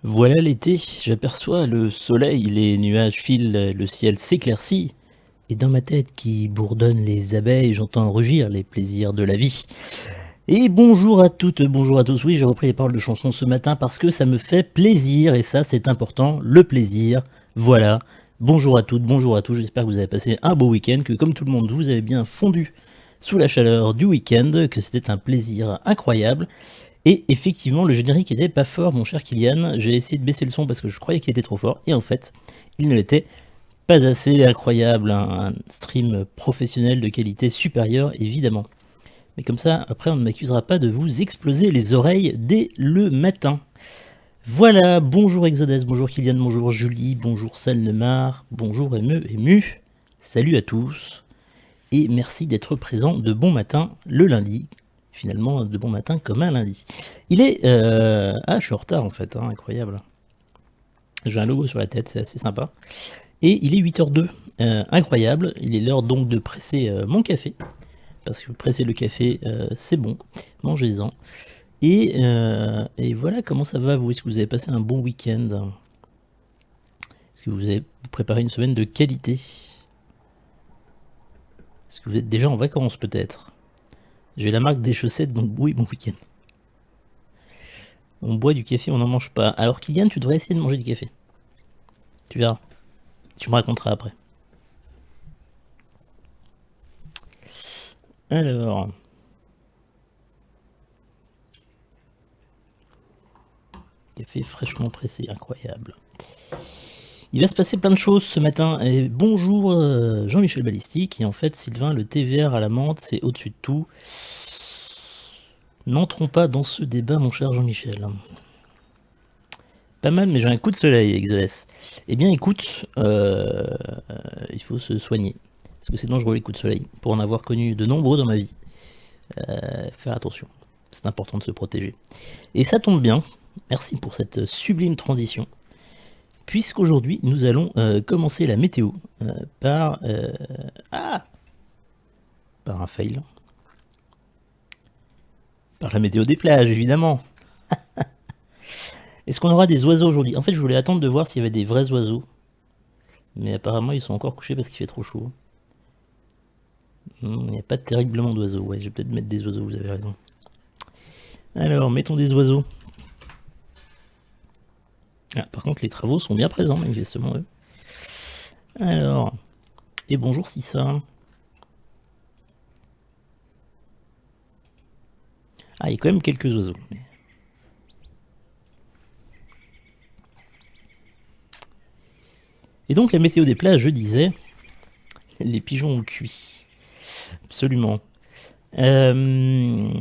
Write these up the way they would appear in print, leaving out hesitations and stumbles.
Voilà l'été, j'aperçois le soleil, les nuages filent, le ciel s'éclaircit, et dans ma tête qui bourdonne les abeilles, j'entends rugir les plaisirs de la vie. Et bonjour à toutes, bonjour à tous. Oui, j'ai repris les paroles de chansons ce matin parce que ça me fait plaisir, et ça c'est important, le plaisir. Voilà, bonjour à toutes, bonjour à tous, j'espère que vous avez passé un beau week-end, que comme tout le monde, vous avez bien fondu sous la chaleur du week-end, que c'était un plaisir incroyable. Et effectivement, le générique était pas fort, mon cher Kylian. J'ai essayé de baisser le son parce que je croyais qu'il était trop fort. Et en fait, il ne l'était pas assez incroyable. Un stream professionnel de qualité supérieure, évidemment. Mais comme ça, après, on ne m'accusera pas de vous exploser les oreilles dès le matin. Voilà, bonjour Exodus, bonjour Kylian, bonjour Julie, bonjour Salnemar, bonjour Emu. Salut à tous. Et merci d'être présent de bon matin le lundi. Finalement, de bon matin comme un lundi. Il est... Ah, je suis en retard en fait, hein, incroyable. J'ai un logo sur la tête, c'est assez sympa. Et il est 8h02, incroyable. Il est l'heure donc de presser mon café. Parce que presser le café, c'est bon. Mangez-en. Et voilà comment ça va, vous. Est-ce que vous avez passé un bon week-end? Est-ce que vous avez préparé une semaine de qualité? Est-ce que vous êtes déjà en vacances peut-être? J'ai la marque des chaussettes, donc oui, bon week-end. On boit du café, on n'en mange pas. Alors Kylian, tu devrais essayer de manger du café. Tu verras. Tu me raconteras après. Alors... Café fraîchement pressé, incroyable. Il va se passer plein de choses ce matin. Et bonjour Jean-Michel Balistique. Et en fait, Sylvain, le thé vert à la menthe, c'est au-dessus de tout. N'entrons pas dans ce débat, mon cher Jean-Michel. Pas mal, mais j'ai un coup de soleil, Exodus. Eh bien, écoute, il faut se soigner. Parce que c'est dangereux, les coups de soleil. Pour en avoir connu de nombreux dans ma vie. Faire attention. C'est important de se protéger. Et ça tombe bien. Merci pour cette sublime transition. Puisqu'aujourd'hui, nous allons commencer la météo par un fail. Par la météo des plages, évidemment. Est-ce qu'on aura des oiseaux aujourd'hui? En fait, je voulais attendre de voir s'il y avait des vrais oiseaux. Mais apparemment, ils sont encore couchés parce qu'il fait trop chaud. Il n'y a pas terriblement d'oiseaux. Ouais, je vais peut-être mettre des oiseaux, vous avez raison. Alors, mettons des oiseaux. Ah, par contre, les travaux sont bien présents, manifestement, eux. Alors, et bonjour Sissa. Ah, il y a quand même quelques oiseaux. Et donc, la météo des plages, je disais, les pigeons ont cuit. Absolument. Nous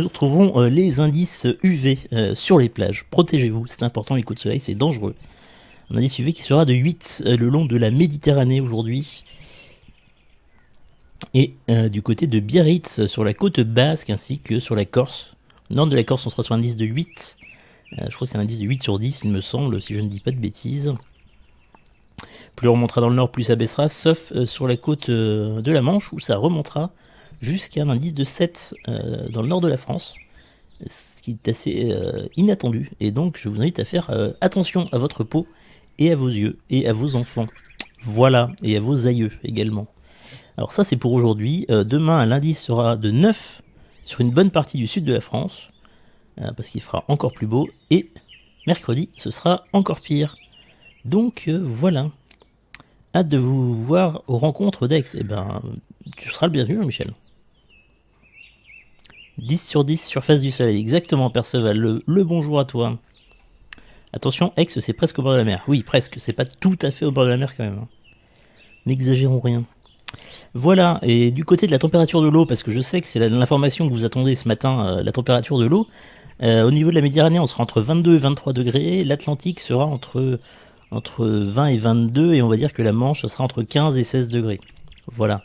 retrouvons les indices UV sur les plages. Protégez-vous, c'est important, les coups de soleil, c'est dangereux. Un indice UV qui sera de 8 le long de la Méditerranée aujourd'hui. Et du côté de Biarritz, sur la côte basque, ainsi que sur la Corse. Au nord de la Corse, on sera sur un indice de 8. Je crois que c'est un indice de 8 sur 10, il me semble, si je ne dis pas de bêtises. Plus on remontera dans le nord, plus ça baissera, sauf sur la côte de la Manche, où ça remontera jusqu'à un indice de 7 dans le nord de la France, ce qui est assez inattendu. Et donc, je vous invite à faire attention à votre peau et à vos yeux et à vos enfants. Voilà, et à vos aïeux également. Alors ça, c'est pour aujourd'hui. Demain, l'indice sera de 9 sur une bonne partie du sud de la France, parce qu'il fera encore plus beau. Et mercredi, ce sera encore pire. Donc voilà. Hâte de vous voir aux rencontres d'Aix. Eh ben, tu seras le bienvenu, Jean-Michel. 10 sur 10 surface du soleil. Exactement, Perceval. Le bonjour à toi. Attention, Aix, c'est presque au bord de la mer. Oui, presque. C'est pas tout à fait au bord de la mer quand même. Hein. N'exagérons rien. Voilà, et du côté de la température de l'eau, parce que je sais que c'est l'information que vous attendez ce matin, la température de l'eau, Au niveau de la Méditerranée, on sera entre 22 et 23 degrés. L'Atlantique sera entre 20 et 22. Et on va dire que la Manche, ça sera entre 15 et 16 degrés. Voilà.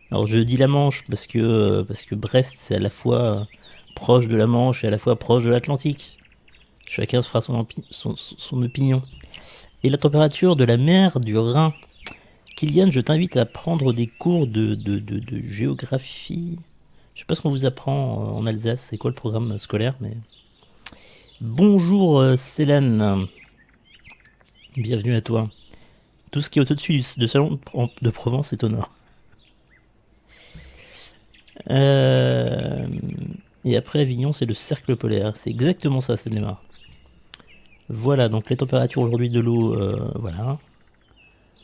Alors je dis la Manche parce que Brest, c'est à la fois proche de la Manche et à la fois proche de l'Atlantique. Chacun se fera son opinion. Et la température de la mer du Rhin. Kylian, je t'invite à prendre des cours de géographie. Je sais pas ce qu'on vous apprend en Alsace, c'est quoi le programme scolaire, mais... Bonjour Célane, bienvenue à toi. Tout ce qui est au-dessus de Salon de Provence est au nord. Et après Avignon, c'est le cercle polaire. C'est exactement ça, c'est Neymar. Voilà, donc les températures aujourd'hui de l'eau, voilà.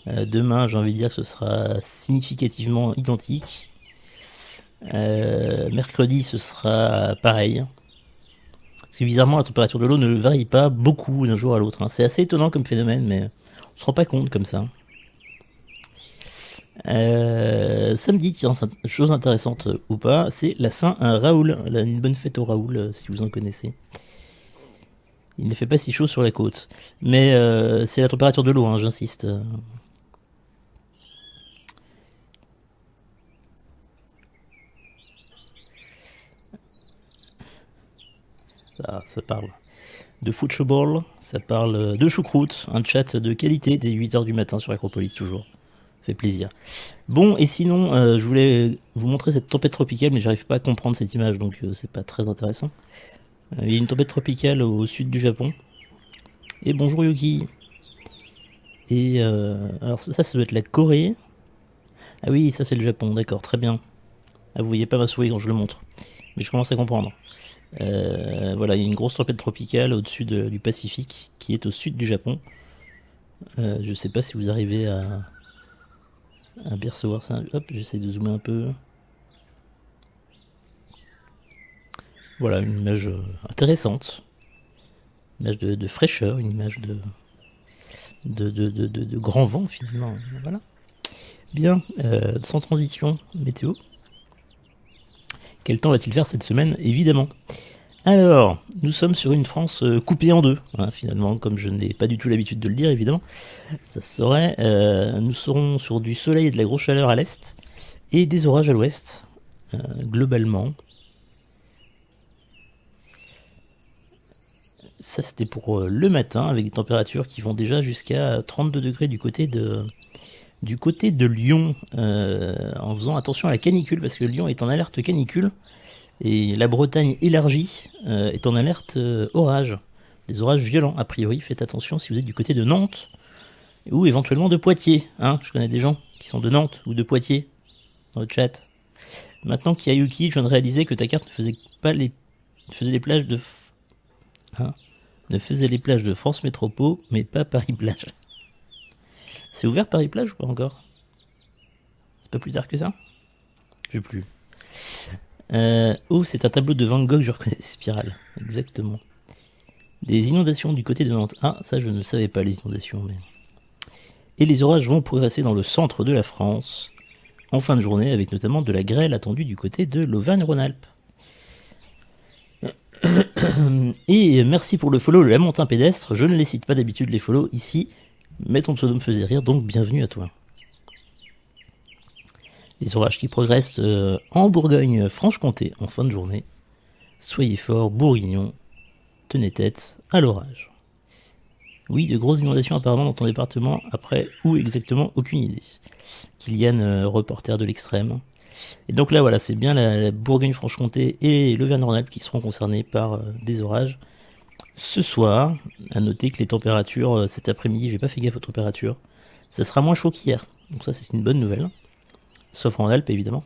Demain, j'ai envie de dire que ce sera significativement identique. Mercredi, ce sera pareil. Parce que bizarrement, la température de l'eau ne varie pas beaucoup d'un jour à l'autre. Hein. C'est assez étonnant comme phénomène, mais on se rend pas compte comme ça. Samedi, tiens, chose intéressante ou pas, c'est la Saint-Raoul. Une bonne fête au Raoul, si vous en connaissez. Il ne fait pas si chaud sur la côte. Mais c'est la température de l'eau, hein, j'insiste. Ça parle de football, ça parle de choucroute, un chat de qualité dès 8h du matin sur Acropolis, toujours. Fait plaisir. Bon, et sinon, je voulais vous montrer cette tempête tropicale, mais j'arrive pas à comprendre cette image, donc c'est pas très intéressant. Il y a une tempête tropicale au sud du Japon. Et bonjour Yuki. Et alors ça doit être la Corée. Ah oui, ça c'est le Japon, d'accord, très bien. Ah, vous voyez pas ma souris quand je le montre, mais je commence à comprendre. Voilà, il y a une grosse tempête tropicale au-dessus du Pacifique qui est au sud du Japon. Je sais pas si vous arrivez à bien recevoir ça. Hop, j'essaie de zoomer un peu. Voilà, une image intéressante. Une image de fraîcheur, une image de grand vent finalement. Voilà. Bien, sans transition, météo. Quel temps va-t-il faire cette semaine? Évidemment. Alors, nous sommes sur une France coupée en deux, hein, finalement, comme je n'ai pas du tout l'habitude de le dire, évidemment. Ça serait, nous serons sur du soleil et de la grosse chaleur à l'est, et des orages à l'ouest, globalement. Ça, c'était pour le matin, avec des températures qui vont déjà jusqu'à 32 degrés du côté de Lyon, en faisant attention à la canicule, parce que Lyon est en alerte canicule. Et la Bretagne élargie est en alerte orage. Des orages violents, a priori. Faites attention si vous êtes du côté de Nantes ou éventuellement de Poitiers. Hein, je connais des gens qui sont de Nantes ou de Poitiers dans le chat. Maintenant qu'il y a Yuki, je viens de réaliser que ta carte ne faisait pas les plages de ne faisait les plages de France Métropole, mais pas Paris Plage. C'est ouvert Paris Plage ou pas encore? C'est pas plus tard que ça? Je sais plus. Oh, c'est un tableau de Van Gogh, je reconnais Spirale. Exactement. Des inondations du côté de Nantes. Ah, ça je ne savais pas, les inondations. Mais... Et les orages vont progresser dans le centre de la France en fin de journée, avec notamment de la grêle attendue du côté de l'Auvergne-Rhône-Alpes. Et merci pour le follow, le Lamentin pédestre. Je ne les cite pas d'habitude, les follow ici, mais ton pseudo me faisait rire, donc bienvenue à toi. Les orages qui progressent en Bourgogne-Franche-Comté en fin de journée. Soyez forts, Bourguignon, tenez tête à l'orage. Oui, de grosses inondations apparemment dans ton département. Après, où exactement, aucune idée. Kylian, reporter de l'extrême. Et donc là, voilà, c'est bien la Bourgogne-Franche-Comté et l'Auvergne-Rhône-Alpes qui seront concernés par des orages. Ce soir, à noter que les températures cet après-midi, j'ai pas fait gaffe aux températures, ça sera moins chaud qu'hier. Donc ça, c'est une bonne nouvelle. Sauf en Alpes, évidemment.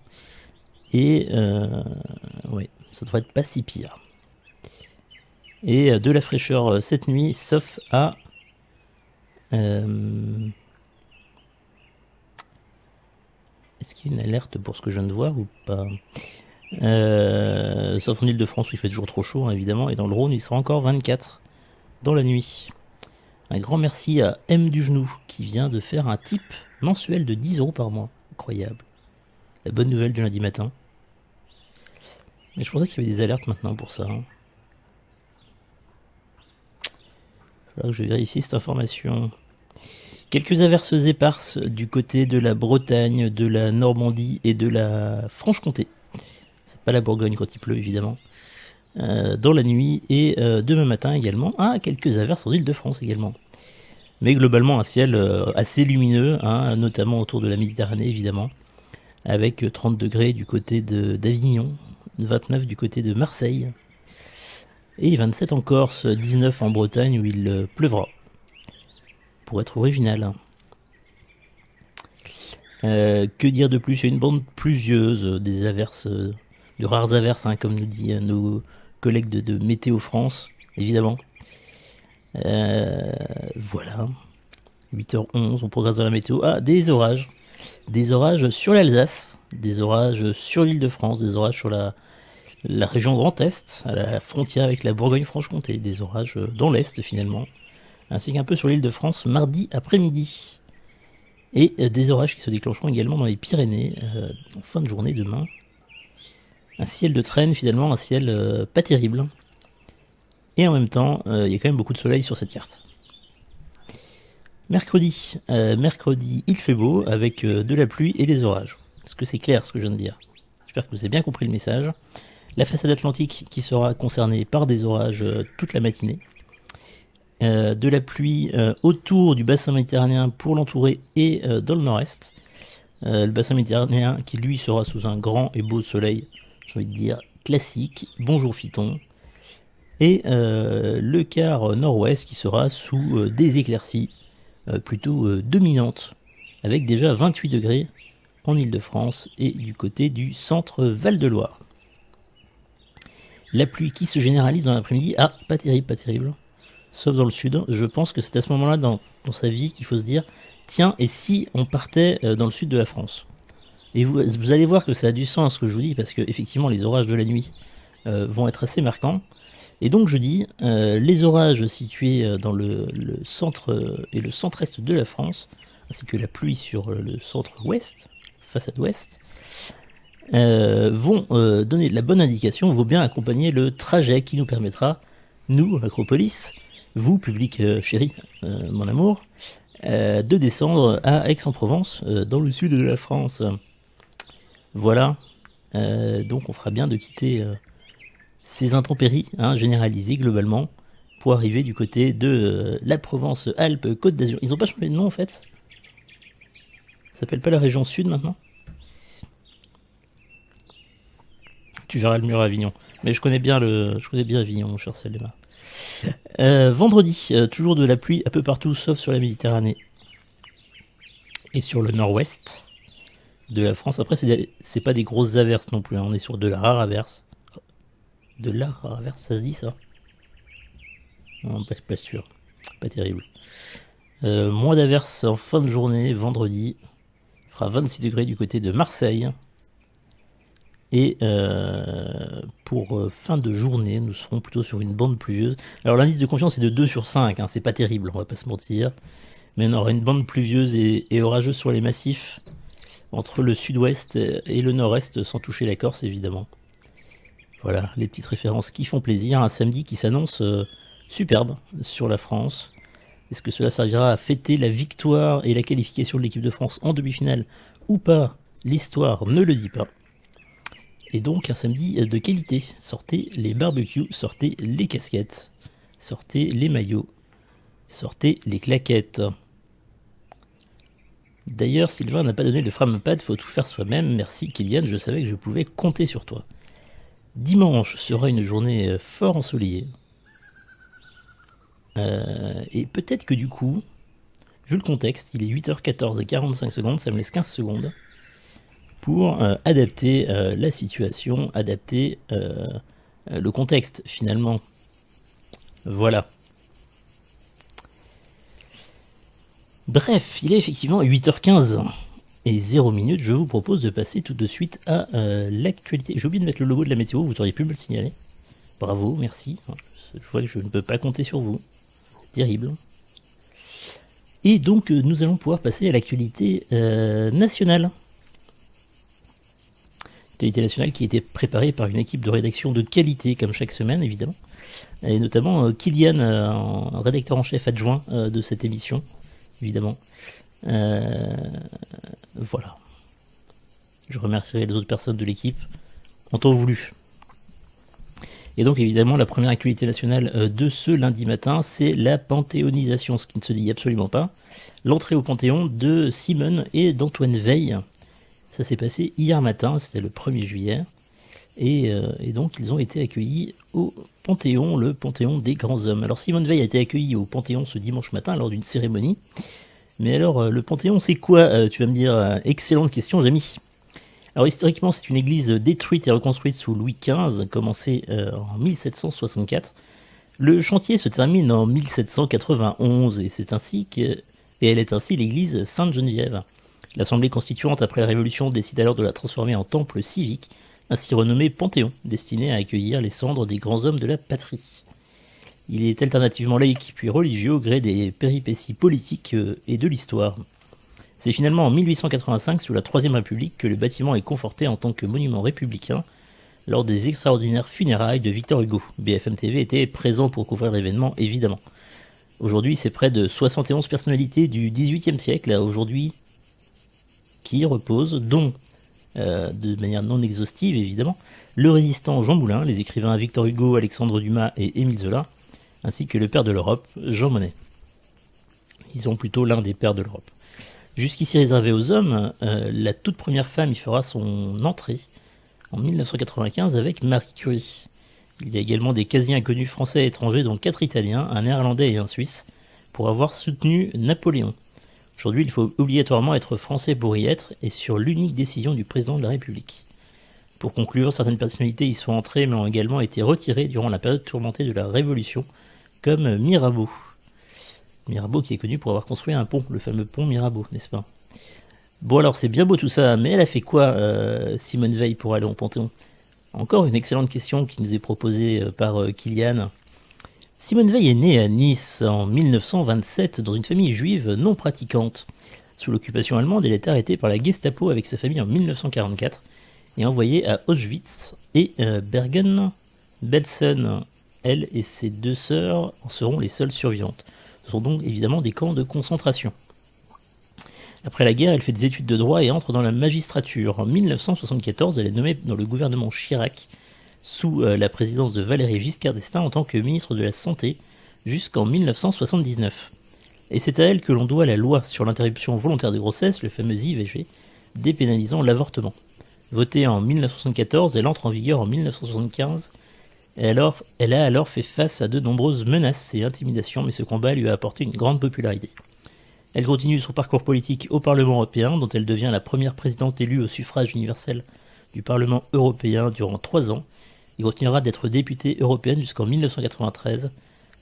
Et ouais, ça devrait être pas si pire. Et de la fraîcheur cette nuit, sauf à... Est-ce qu'il y a une alerte pour ce que je viens de voir ou pas? Sauf en Ile-de-France où il fait toujours trop chaud, hein, évidemment. Et dans le Rhône, il sera encore 24 dans la nuit. Un grand merci à M du Genou qui vient de faire un tip mensuel de 10 € par mois. Incroyable. La bonne nouvelle du lundi matin. Mais je pensais qu'il y avait des alertes maintenant pour ça. Hein. Alors je vais vérifier cette information. Quelques averses éparses du côté de la Bretagne, de la Normandie et de la Franche-Comté. C'est pas la Bourgogne quand il pleut évidemment. Dans la nuit et demain matin également. Ah, quelques averses en Île-de-France également. Mais globalement un ciel assez lumineux, hein, notamment autour de la Méditerranée évidemment. Avec 30 degrés du côté d'Avignon, 29 du côté de Marseille. Et 27 en Corse, 19 en Bretagne où il pleuvra. Pour être original. Que dire de plus? Il y a une bande pluvieuse, des averses, de rares averses, hein, comme nous dit nos collègues de Météo France, évidemment. Voilà. 8h11, on progresse dans la météo. Ah, des orages. Des orages sur l'Alsace, des orages sur l'Île-de-France, des orages sur la région Grand Est, à la frontière avec la Bourgogne-Franche-Comté, des orages dans l'Est finalement, ainsi qu'un peu sur l'Île-de-France mardi après-midi. Et des orages qui se déclencheront également dans les Pyrénées en fin de journée demain. Un ciel de traîne finalement, un ciel pas terrible. Et en même temps, il y a quand même beaucoup de soleil sur cette carte. Mercredi, il fait beau avec de la pluie et des orages. Est-ce que c'est clair ce que je viens de dire? J'espère que vous avez bien compris le message. La façade atlantique qui sera concernée par des orages toute la matinée. De la pluie autour du bassin méditerranéen pour l'entourer et dans le nord-est. Le bassin méditerranéen qui lui sera sous un grand et beau soleil, j'ai envie de dire classique. Bonjour Phyton. Et le quart nord-ouest qui sera sous des éclaircies plutôt dominantes, avec déjà 28 degrés en Île-de-France et du côté du centre Val-de-Loire. La pluie qui se généralise dans l'après-midi, ah, pas terrible, pas terrible, sauf dans le sud. Je pense que c'est à ce moment-là dans sa vie qu'il faut se dire, tiens, et si on partait dans le sud de la France? Et vous allez voir que ça a du sens ce que je vous dis, parce que effectivement les orages de la nuit vont être assez marquants. Et donc je dis, les orages situés dans le centre et le centre-est de la France, ainsi que la pluie sur le centre-ouest, façade ouest, vont donner de la bonne indication, vont bien accompagner le trajet qui nous permettra, nous, Acropolis, vous, public chéri, mon amour, de descendre à Aix-en-Provence, dans le sud de la France. Voilà, donc on fera bien de quitter ces intempéries généralisées globalement pour arriver du côté de la Provence-Alpes-Côte d'Azur. Ils n'ont pas changé de nom en fait? Ça s'appelle pas la région sud maintenant? Tu verras le mur à Avignon. Mais je connais bien Avignon, mon cher Selma. Vendredi, toujours de la pluie un peu partout sauf sur la Méditerranée et sur le nord-ouest de la France. Après, c'est pas des grosses averses non plus, on est sur de la rare averse. De la rare averse, ça se dit ça? Non, pas sûr, pas terrible. Moins d'averses en fin de journée, vendredi. Il fera 26 degrés du côté de Marseille. Et pour fin de journée, nous serons plutôt sur une bande pluvieuse. Alors l'indice de confiance est de 2 sur 5, c'est pas terrible, on va pas se mentir. Mais on aura une bande pluvieuse et orageuse sur les massifs, entre le sud-ouest et le nord-est, sans toucher la Corse évidemment. Voilà, les petites références qui font plaisir. Un samedi qui s'annonce superbe sur la France. Est-ce que cela servira à fêter la victoire et la qualification de l'équipe de France en demi-finale ou pas? L'histoire ne le dit pas. Et donc un samedi de qualité. Sortez les barbecues, sortez les casquettes, sortez les maillots, sortez les claquettes. D'ailleurs, Sylvain n'a pas donné de frappepad, faut tout faire soi-même. Merci Kylian, je savais que je pouvais compter sur toi. Dimanche sera une journée fort ensoleillée. Et peut-être que du coup, vu le contexte, il est 8h14 et 45 secondes, ça me laisse 15 secondes pour adapter la situation, adapter le contexte finalement. Voilà. Bref, il est effectivement 8h15 et 0 minutes. Je vous propose de passer tout de suite à l'actualité. J'ai oublié de mettre le logo de la météo, vous auriez pu me le signaler. Bravo, merci. Je vois que je ne peux pas compter sur vous. Terrible. Et donc nous allons pouvoir passer à l'actualité nationale. Actualité nationale qui était préparée par une équipe de rédaction de qualité, comme chaque semaine évidemment, et notamment Kylian, rédacteur en chef adjoint de cette émission, évidemment. Voilà. Je remercierai les autres personnes de l'équipe en temps voulu. Et donc évidemment la première actualité nationale de ce lundi matin, c'est la panthéonisation, ce qui ne se dit absolument pas. L'entrée au Panthéon de Simone et d'Antoine Veil. Ça s'est passé hier matin, c'était le 1er juillet. Et donc ils ont été accueillis au Panthéon, le Panthéon des grands hommes. Alors Simone Veil a été accueillie au Panthéon ce dimanche matin lors d'une cérémonie. Mais alors le Panthéon c'est quoi tu vas me dire, excellente question Rémi. Alors historiquement c'est une église détruite et reconstruite sous Louis XV, commencée en 1764. Le chantier se termine en 1791 et elle est ainsi l'église Sainte-Geneviève. L'Assemblée constituante, après la Révolution, décide alors de la transformer en temple civique, ainsi renommé Panthéon, destiné à accueillir les cendres des grands hommes de la patrie. Il est alternativement laïque puis religieux au gré des péripéties politiques et de l'histoire. C'est finalement en 1885, sous la Troisième République, que le bâtiment est conforté en tant que monument républicain lors des extraordinaires funérailles de Victor Hugo. BFM TV était présent pour couvrir l'événement, évidemment. Aujourd'hui, c'est près de 71 personnalités du XVIIIe siècle, aujourd'hui, qui reposent, dont, de manière non exhaustive évidemment, le résistant Jean Moulin, les écrivains Victor Hugo, Alexandre Dumas et Émile Zola, ainsi que le père de l'Europe, Jean Monnet. Ils sont plutôt l'un des pères de l'Europe. Jusqu'ici réservé aux hommes, la toute première femme y fera son entrée en 1995 avec Marie Curie. Il y a également des quasi-inconnus français et étrangers, dont 4 Italiens, un Néerlandais et un Suisse, pour avoir soutenu Napoléon. Aujourd'hui, il faut obligatoirement être français pour y être, et sur l'unique décision du président de la République. Pour conclure, certaines personnalités y sont entrées, mais ont également été retirées durant la période tourmentée de la Révolution, comme Mirabeau. Mirabeau qui est connu pour avoir construit un pont, le fameux pont Mirabeau, n'est-ce pas? Bon alors, c'est bien beau tout ça, mais elle a fait quoi, Simone Veil, pour aller au Panthéon? Encore une excellente question qui nous est proposée par Kylian. Simone Veil est née à Nice en 1927 dans une famille juive non pratiquante. Sous l'occupation allemande, elle est arrêtée par la Gestapo avec sa famille en 1944 et envoyée à Auschwitz et Bergen-Belsen. Elle et ses 2 sœurs en seront les seules survivantes. Ce sont donc évidemment des camps de concentration. Après la guerre, elle fait des études de droit et entre dans la magistrature. En 1974, elle est nommée dans le gouvernement Chirac sous la présidence de Valéry Giscard d'Estaing en tant que ministre de la Santé jusqu'en 1979. Et c'est à elle que l'on doit la loi sur l'interruption volontaire de grossesse, le fameux IVG, dépénalisant l'avortement. Votée en 1974, elle entre en vigueur en 1975. Elle a alors fait face à de nombreuses menaces et intimidations, mais ce combat lui a apporté une grande popularité. Elle continue son parcours politique au Parlement européen, dont elle devient la première présidente élue au suffrage universel du Parlement européen durant 3 ans, et continuera d'être députée européenne jusqu'en 1993,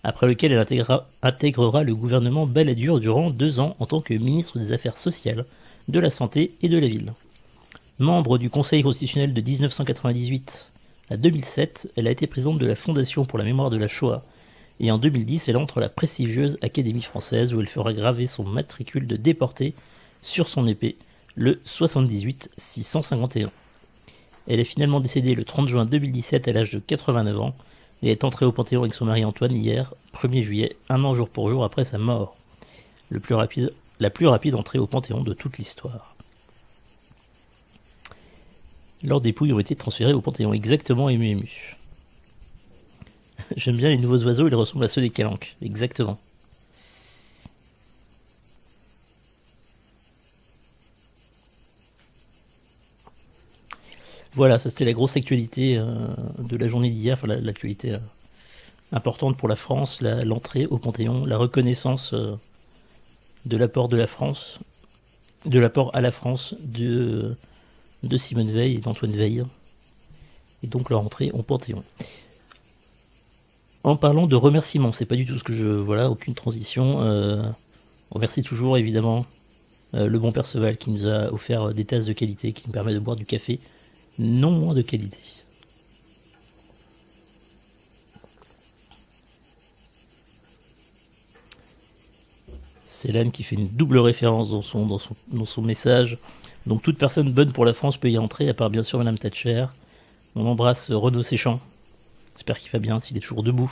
après lequel elle intégrera le gouvernement Balladur durant 2 ans en tant que ministre des Affaires sociales, de la Santé et de la Ville. Membre du Conseil constitutionnel de 1998 à 2007, elle a été présidente de la Fondation pour la mémoire de la Shoah, et en 2010, elle entre à la prestigieuse Académie française où elle fera graver son matricule de déporté sur son épée, le 78 651. Elle est finalement décédée le 30 juin 2017 à l'âge de 89 ans et est entrée au Panthéon avec son mari Antoine hier, 1er juillet, 1 an jour pour jour après sa mort. La plus rapide entrée au Panthéon de toute l'histoire. Leurs dépouilles ont été transférées au Panthéon, exactement, ému. J'aime bien les nouveaux oiseaux, ils ressemblent à ceux des calanques, exactement. Voilà, ça c'était la grosse actualité de la journée d'hier, enfin l'actualité importante pour la France, l'entrée au Panthéon, la reconnaissance de l'apport de la France, de l'apport à la France de Simone Veil et d'Antoine Veil, et donc leur entrée au Panthéon. En parlant de remerciements, c'est pas du tout ce que je... Voilà, aucune transition. On remercie toujours évidemment le bon Perceval qui nous a offert des tasses de qualité qui nous permettent de boire du café non moins de qualité. Célène qui fait une double référence dans son message. Donc toute personne bonne pour la France peut y entrer, à part bien sûr Madame Thatcher. On embrasse Renaud Séchant. J'espère qu'il va bien, s'il est toujours debout.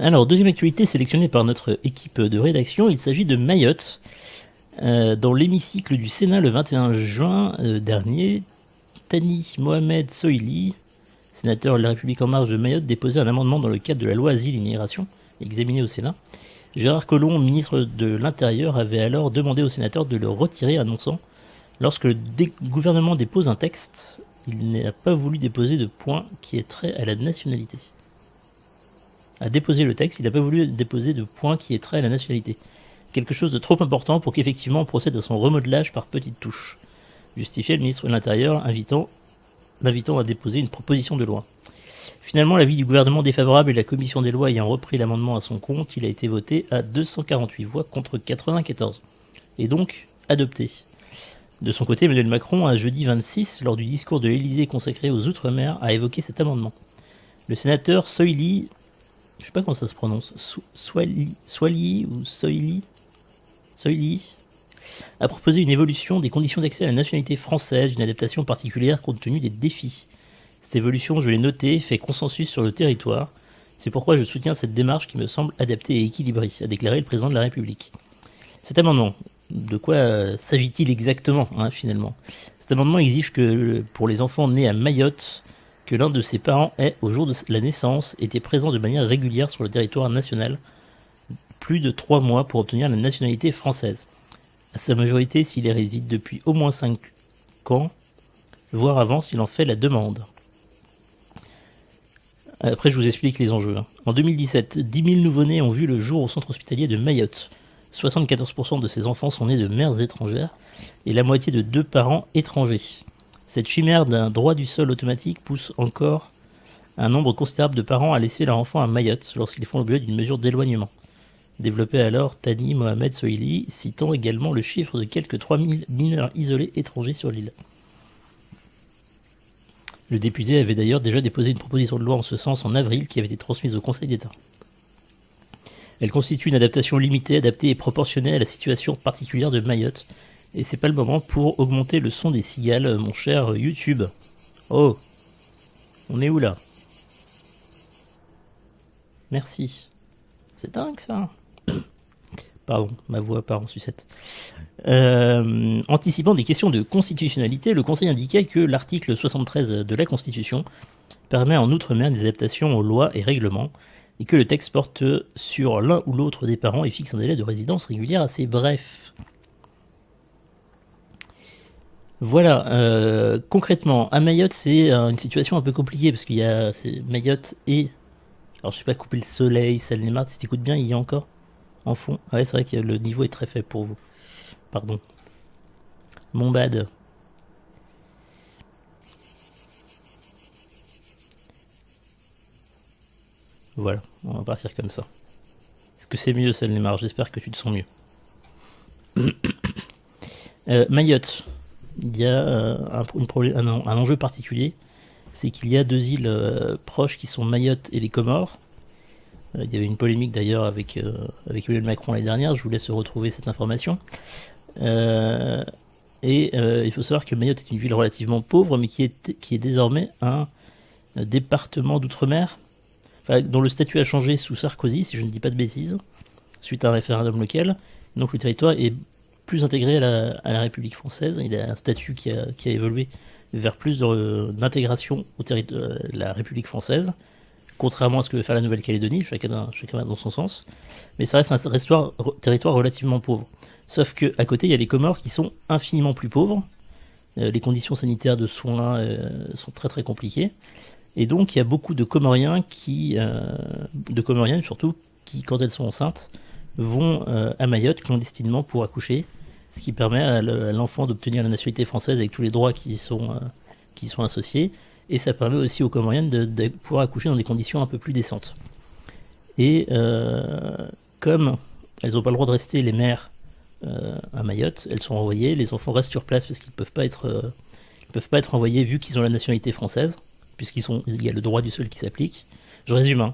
Alors, deuxième actualité sélectionnée par notre équipe de rédaction, il s'agit de Mayotte. Dans l'hémicycle du Sénat le 21 juin dernier, Thani Mohamed Sohili, sénateur de la République En Marche de Mayotte, déposait un amendement dans le cadre de la loi Asile et Immigration, examiné au Sénat. Gérard Collomb, ministre de l'Intérieur, avait alors demandé au sénateur de le retirer, annonçant « Lorsque le gouvernement dépose un texte, il n'a pas voulu déposer de point qui est trait à la nationalité. » A déposé le texte, il n'a pas voulu déposer de point qui est trait à la nationalité. Quelque chose de trop important pour qu'effectivement on procède à son remodelage par petites touches. Justifiait le ministre de l'Intérieur, l'invitant à déposer une proposition de loi. Finalement, l'avis du gouvernement défavorable et la commission des lois ayant repris l'amendement à son compte, il a été voté à 248 voix contre 94. Et donc, adopté. De son côté, Emmanuel Macron, un jeudi 26, lors du discours de l'Élysée consacré aux Outre-mer, a évoqué cet amendement. Le sénateur Sohili, je sais pas comment ça se prononce, Sohili ou Sohili, a proposé une évolution des conditions d'accès à la nationalité française, une adaptation particulière compte tenu des défis. Cette évolution, je l'ai notée, fait consensus sur le territoire. C'est pourquoi je soutiens cette démarche qui me semble adaptée et équilibrée, a déclaré le président de la République. Cet amendement, de quoi s'agit-il exactement, finalement ? Cet amendement exige que pour les enfants nés à Mayotte, que l'un de ses parents ait, au jour de la naissance, été présent de manière régulière sur le territoire national, plus de 3 mois pour obtenir la nationalité française. À sa majorité s'il y réside depuis au moins 5 ans, voire avant s'il en fait la demande. Après, je vous explique les enjeux. En 2017, 10 000 nouveau-nés ont vu le jour au centre hospitalier de Mayotte. 74% de ces enfants sont nés de mères étrangères et la moitié de 2 parents étrangers. Cette chimère d'un droit du sol automatique pousse encore un nombre considérable de parents à laisser leur enfant à Mayotte lorsqu'ils font l'objet d'une mesure d'éloignement. Développé alors Thani Mohamed Sohili, citant également le chiffre de quelques 3000 mineurs isolés étrangers sur l'île. Le député avait d'ailleurs déjà déposé une proposition de loi en ce sens en avril qui avait été transmise au Conseil d'État. Elle constitue une adaptation limitée, adaptée et proportionnée à la situation particulière de Mayotte. Et c'est pas le moment pour augmenter le son des cigales, mon cher YouTube. Oh, on est où là ? Merci. C'est dingue ça. Pardon, ma voix part en sucette. Anticipant des questions de constitutionnalité, le Conseil indiquait que l'article 73 de la Constitution permet en Outre-mer des adaptations aux lois et règlements, et que le texte porte sur l'un ou l'autre des parents et fixe un délai de résidence régulière assez bref. Voilà, concrètement, à Mayotte, c'est une situation un peu compliquée, parce qu'il y a Mayotte et... Alors je sais pas, couper le soleil, Salnemart, si t'écoutes bien, il y a encore en fond. Ouais, c'est vrai que le niveau est très faible pour vous. Pardon. Mon bad. Voilà, on va partir comme ça. Est-ce que c'est mieux, Salnemart ? J'espère que tu te sens mieux. Mayotte. Il y a un enjeu particulier. C'est qu'il y a 2 îles proches qui sont Mayotte et les Comores. Il y avait une polémique d'ailleurs avec Emmanuel Macron l'année dernière, je vous laisse retrouver cette information. Il faut savoir que Mayotte est une ville relativement pauvre, mais qui est désormais un département d'outre-mer, dont le statut a changé sous Sarkozy, si je ne dis pas de bêtises, suite à un référendum local. Donc le territoire est plus intégré à la République française, il a un statut qui a évolué vers plus d'intégration au territoire de la République française, contrairement à ce que veut faire la Nouvelle-Calédonie, chacun va dans son sens, mais ça reste un territoire relativement pauvre. Sauf qu'à côté, il y a les Comores qui sont infiniment plus pauvres, les conditions sanitaires de soins sont très très compliquées, et donc il y a beaucoup de Comoriens surtout, qui quand elles sont enceintes, vont à Mayotte clandestinement pour accoucher, ce qui permet à l'enfant d'obtenir la nationalité française avec tous les droits qui sont associés, et ça permet aussi aux Comoriennes de pouvoir accoucher dans des conditions un peu plus décentes. Et comme elles n'ont pas le droit de rester, les mères, à Mayotte, elles sont envoyées, les enfants restent sur place parce qu'ils ne peuvent pas être envoyés vu qu'ils ont la nationalité française, puisqu'il y a le droit du sol qui s'applique. Je résume,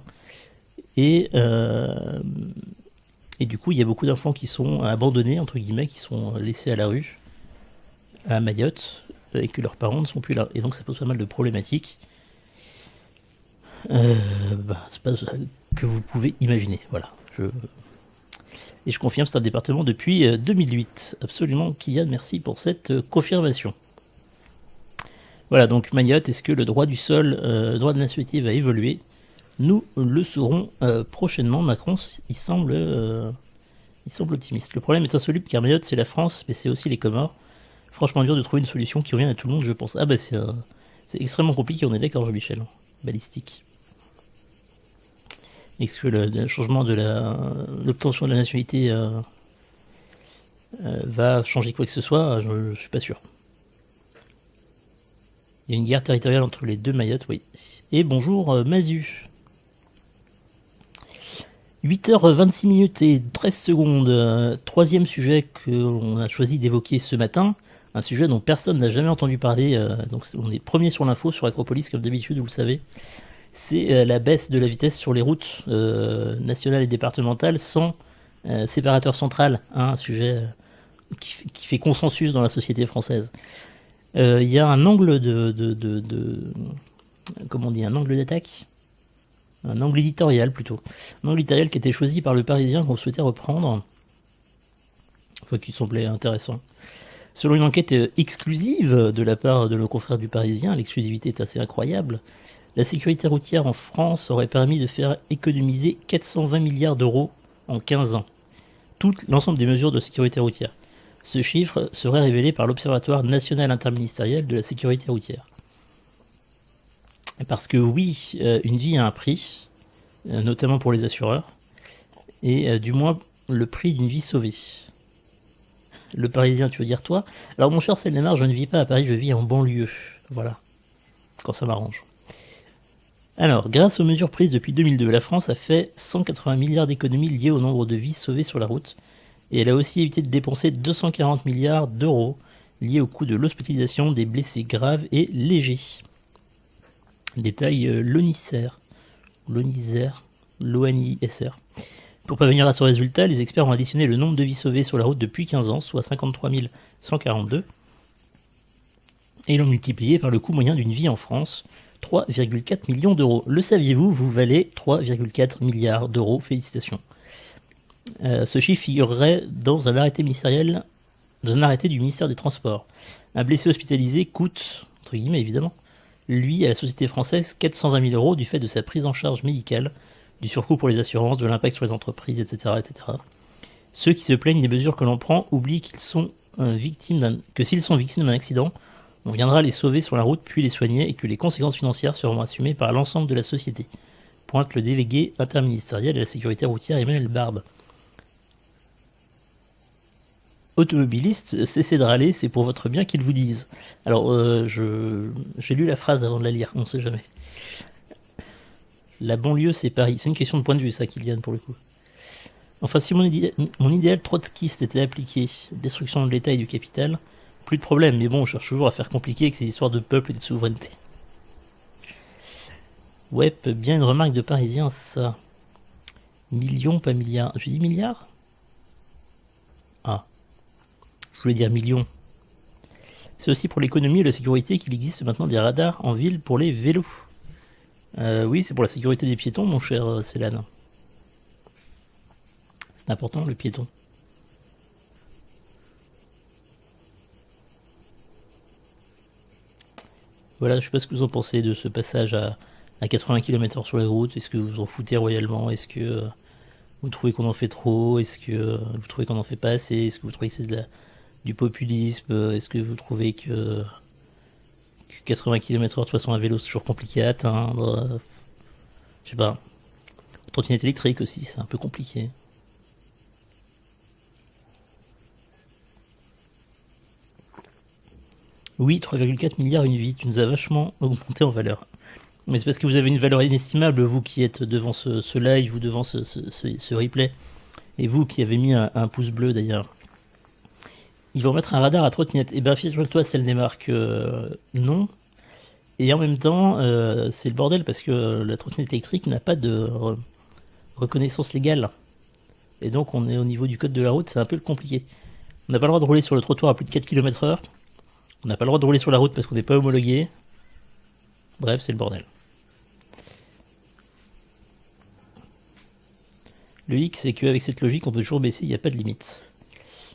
Et Et du coup, il y a beaucoup d'enfants qui sont abandonnés, entre guillemets, qui sont laissés à la rue, à Mayotte, et que leurs parents ne sont plus là. Et donc ça pose pas mal de problématiques. C'est pas que vous pouvez imaginer. Voilà. Et je confirme, c'est un département depuis 2008. Absolument, Kylian, merci pour cette confirmation. Voilà, donc Mayotte, est-ce que le droit du sol, droit de nationalité va évoluer? Nous le saurons prochainement. Macron, il semble optimiste. Le problème est insoluble car Mayotte, c'est la France, mais c'est aussi les Comores. Franchement dur de trouver une solution qui convienne à tout le monde, je pense. Ah bah c'est extrêmement compliqué, on est d'accord, Jean-Michel. Balistique. Est-ce que le changement de l'obtention de la nationalité va changer quoi que ce soit? Je suis pas sûr. Il y a une guerre territoriale entre les deux Mayotte, oui. Et bonjour Mazu. 8h26 et 13 secondes. Troisième sujet qu'on a choisi d'évoquer ce matin. Un sujet dont personne n'a jamais entendu parler. Donc on est premier sur l'info sur Acropolis, comme d'habitude, vous le savez. C'est la baisse de la vitesse sur les routes nationales et départementales sans séparateur central. Un sujet qui fait consensus dans la société française. Il y a un angle comment on dit, un angle d'attaque, un angle éditorial plutôt, un angle éditorial qui était choisi par le Parisien qu'on souhaitait reprendre, qui semblait intéressant. Selon une enquête exclusive de la part de nos confrères du Parisien, l'exclusivité est assez incroyable, la sécurité routière en France aurait permis de faire économiser 420 milliards d'euros en 15 ans. Tout l'ensemble des mesures de sécurité routière. Ce chiffre serait révélé par l'Observatoire national interministériel de la sécurité routière. Parce que oui, une vie a un prix, notamment pour les assureurs, et du moins le prix d'une vie sauvée. Le Parisien, tu veux dire toi? Alors mon cher Selnemar, je ne vis pas à Paris, je vis en banlieue. Voilà, quand ça m'arrange. Alors, grâce aux mesures prises depuis 2002, la France a fait 180 milliards d'économies liées au nombre de vies sauvées sur la route, et elle a aussi évité de dépenser 240 milliards d'euros liés au coût de l'hospitalisation des blessés graves et légers. Détail l'ONISR. Pour parvenir à ce résultat, les experts ont additionné le nombre de vies sauvées sur la route depuis 15 ans, soit 53 142, et l'ont multiplié par le coût moyen d'une vie en France, 3,4 millions d'euros. Le saviez-vous, vous valez 3,4 milliards d'euros, félicitations. Ce chiffre figurerait dans un arrêté ministériel, dans un arrêté du ministère des Transports. Un blessé hospitalisé coûte, entre guillemets évidemment, lui à la société française 420 000 euros du fait de sa prise en charge médicale, du surcoût pour les assurances, de l'impact sur les entreprises, etc., etc. Ceux qui se plaignent des mesures que l'on prend oublient qu'ils sont que s'ils sont victimes d'un accident, on viendra les sauver sur la route puis les soigner et que les conséquences financières seront assumées par l'ensemble de la société. Pointe le délégué interministériel à la sécurité routière Emmanuel Barbe. Automobilistes, cessez de râler, c'est pour votre bien qu'ils vous disent. Alors, j'ai lu la phrase avant de la lire, on ne sait jamais. La banlieue, c'est Paris. C'est une question de point de vue, ça, Kylian, pour le coup. Enfin, si mon idéal trotskiste était appliqué, destruction de l'État et du capital, plus de problème, mais bon, on cherche toujours à faire compliqué avec ces histoires de peuple et de souveraineté. Ouais, bien une remarque de Parisien, ça. Millions, pas milliards. J'ai dit milliards? Ah. Je voulais dire millions. C'est aussi pour l'économie et la sécurité qu'il existe maintenant des radars en ville pour les vélos. Oui, c'est pour la sécurité des piétons, mon cher Célan. C'est important, le piéton. Voilà, je sais pas ce que vous en pensez de ce passage à 80 km/h sur les routes. Est-ce que vous en foutez royalement? Est-ce que vous trouvez qu'on en fait trop? Est-ce que vous trouvez qu'on en fait pas assez? Est-ce que vous trouvez que c'est du populisme? Est-ce que vous trouvez que 80 km/h de toute façon à vélo c'est toujours compliqué à atteindre? Je sais pas. Trottinette électrique aussi, c'est un peu compliqué. Oui, 3,4 milliards une vie, tu nous as vachement augmenté en valeur. Mais c'est parce que vous avez une valeur inestimable, vous qui êtes devant ce live ou devant ce replay. Et vous qui avez mis un pouce bleu d'ailleurs. Ils vont mettre un radar à trottinette. Et bien, figure-toi, celle des marques, non. Et en même temps, c'est le bordel parce que la trottinette électrique n'a pas de reconnaissance légale. Et donc on est au niveau du code de la route, c'est un peu compliqué. On n'a pas le droit de rouler sur le trottoir à plus de 4 km/h. On n'a pas le droit de rouler sur la route parce qu'on n'est pas homologué. Bref, c'est le bordel. Le hic, c'est qu'avec cette logique, on peut toujours baisser, il n'y a pas de limite.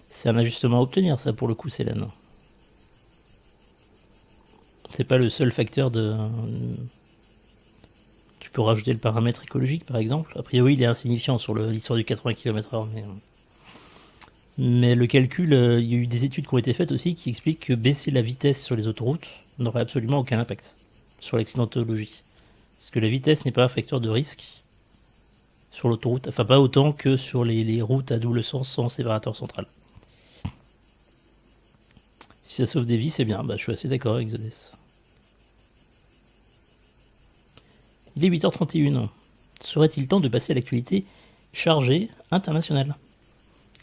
C'est un ajustement à obtenir, ça, pour le coup, Célène. C'est pas le seul facteur de... Tu peux rajouter le paramètre écologique, par exemple. A priori, il est insignifiant sur l'histoire du 80 km/h, mais le calcul, il y a eu des études qui ont été faites aussi qui expliquent que baisser la vitesse sur les autoroutes n'aurait absolument aucun impact sur l'accidentologie. Parce que la vitesse n'est pas un facteur de risque sur l'autoroute, enfin pas autant que sur les routes à double sens sans séparateur central. Si ça sauve des vies, c'est bien, je suis assez d'accord avec Zodès. Il est 8h31. Serait-il temps de passer à l'actualité chargée internationale?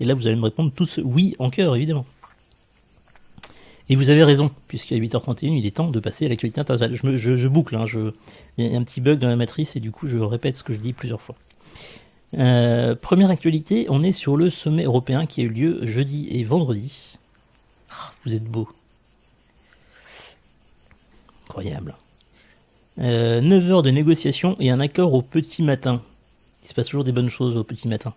Et là, vous allez me répondre tous oui en cœur, évidemment. Et vous avez raison, puisqu'à 8h31, il est temps de passer à l'actualité internationale. Je boucle, il y a un petit bug dans la matrice et du coup, je répète ce que je dis plusieurs fois. Première actualité, on est sur le sommet européen qui a eu lieu jeudi et vendredi. Vous êtes beaux. Incroyable. 9 heures de négociation et un accord au petit matin. Il se passe toujours des bonnes choses au petit matin.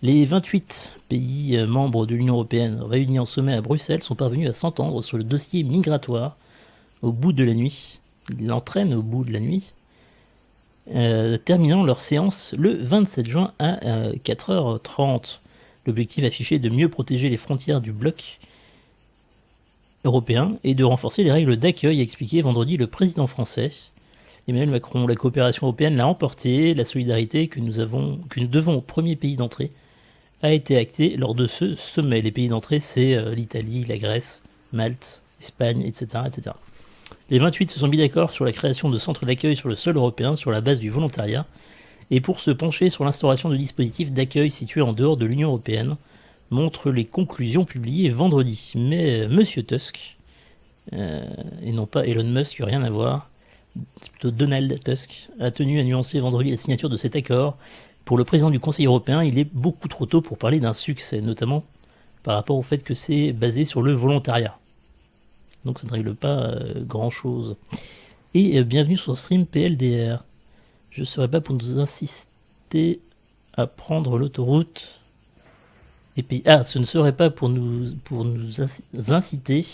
Les 28 pays membres de l'Union européenne réunis en sommet à Bruxelles sont parvenus à s'entendre sur le dossier migratoire au bout de la nuit. Ils l'entraînent au bout de la nuit, terminant leur séance le 27 juin à 4h30. L'objectif affiché est de mieux protéger les frontières du bloc européen et de renforcer les règles d'accueil, a expliqué vendredi le président français Emmanuel Macron. La coopération européenne l'a emporté, la solidarité que nous devons au premier pays d'entrée a été actée lors de ce sommet. Les pays d'entrée, c'est l'Italie, la Grèce, Malte, Espagne, etc., etc. Les 28 se sont mis d'accord sur la création de centres d'accueil sur le sol européen sur la base du volontariat et pour se pencher sur l'instauration de dispositifs d'accueil situés en dehors de l'Union européenne, montrent les conclusions publiées vendredi. Mais Monsieur Tusk, et non pas Elon Musk, rien à voir, c'est plutôt Donald Tusk, a tenu à nuancer vendredi la signature de cet accord. Pour le président du Conseil européen, il est beaucoup trop tôt pour parler d'un succès, notamment par rapport au fait que c'est basé sur le volontariat. Donc ça ne règle pas grand-chose. Et bienvenue sur Stream PLDR. Je ne serai pas pour nous insister à prendre l'autoroute et payer. Ah, ce ne serait pas pour nous inciter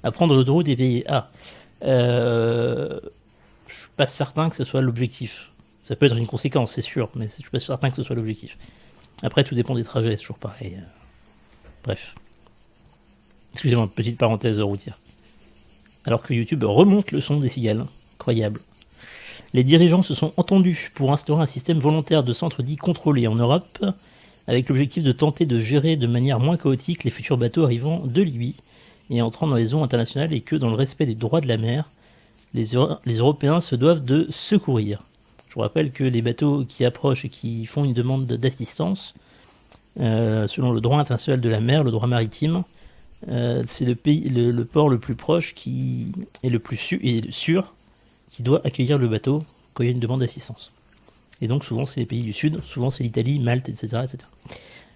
à prendre l'autoroute et payer. Ah, je suis pas certain que ce soit l'objectif. Ça peut être une conséquence, c'est sûr, mais je suis pas certain que ce soit l'objectif. Après, tout dépend des trajets, c'est toujours pareil. Bref. Excusez-moi, petite parenthèse routière. Alors que YouTube remonte le son des cigales. Incroyable. Les dirigeants se sont entendus pour instaurer un système volontaire de centres dits contrôlés en Europe, avec l'objectif de tenter de gérer de manière moins chaotique les futurs bateaux arrivant de Libye et entrant dans les eaux internationales, et que, dans le respect des droits de la mer, les Européens se doivent de secourir. Je vous rappelle que les bateaux qui approchent et qui font une demande d'assistance, selon le droit international de la mer, le droit maritime, c'est le port le plus proche qui est le plus sûr qui doit accueillir le bateau quand il y a une demande d'assistance. Et donc souvent c'est les pays du Sud, souvent c'est l'Italie, Malte, etc., etc.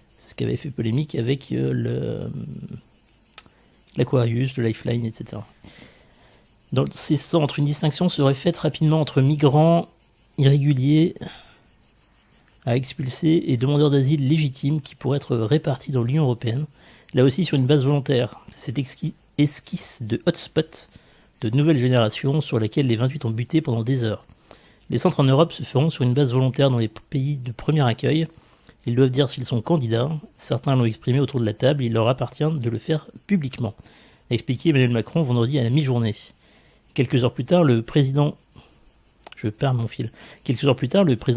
C'est ce qui avait fait polémique avec l'Aquarius, le Lifeline, etc. Dans ces centres, une distinction serait faite rapidement entre migrants irréguliers à expulser et demandeurs d'asile légitimes qui pourraient être répartis dans l'Union européenne, là aussi sur une base volontaire. Cette esquisse de hotspot de nouvelle génération sur laquelle les 28 ont buté pendant des heures. Les centres en Europe se feront sur une base volontaire dans les pays de premier accueil. Ils doivent dire s'ils sont candidats. Certains l'ont exprimé autour de la table, il leur appartient de le faire publiquement, a expliqué Emmanuel Macron vendredi à la mi-journée. Quelques heures plus tard, le président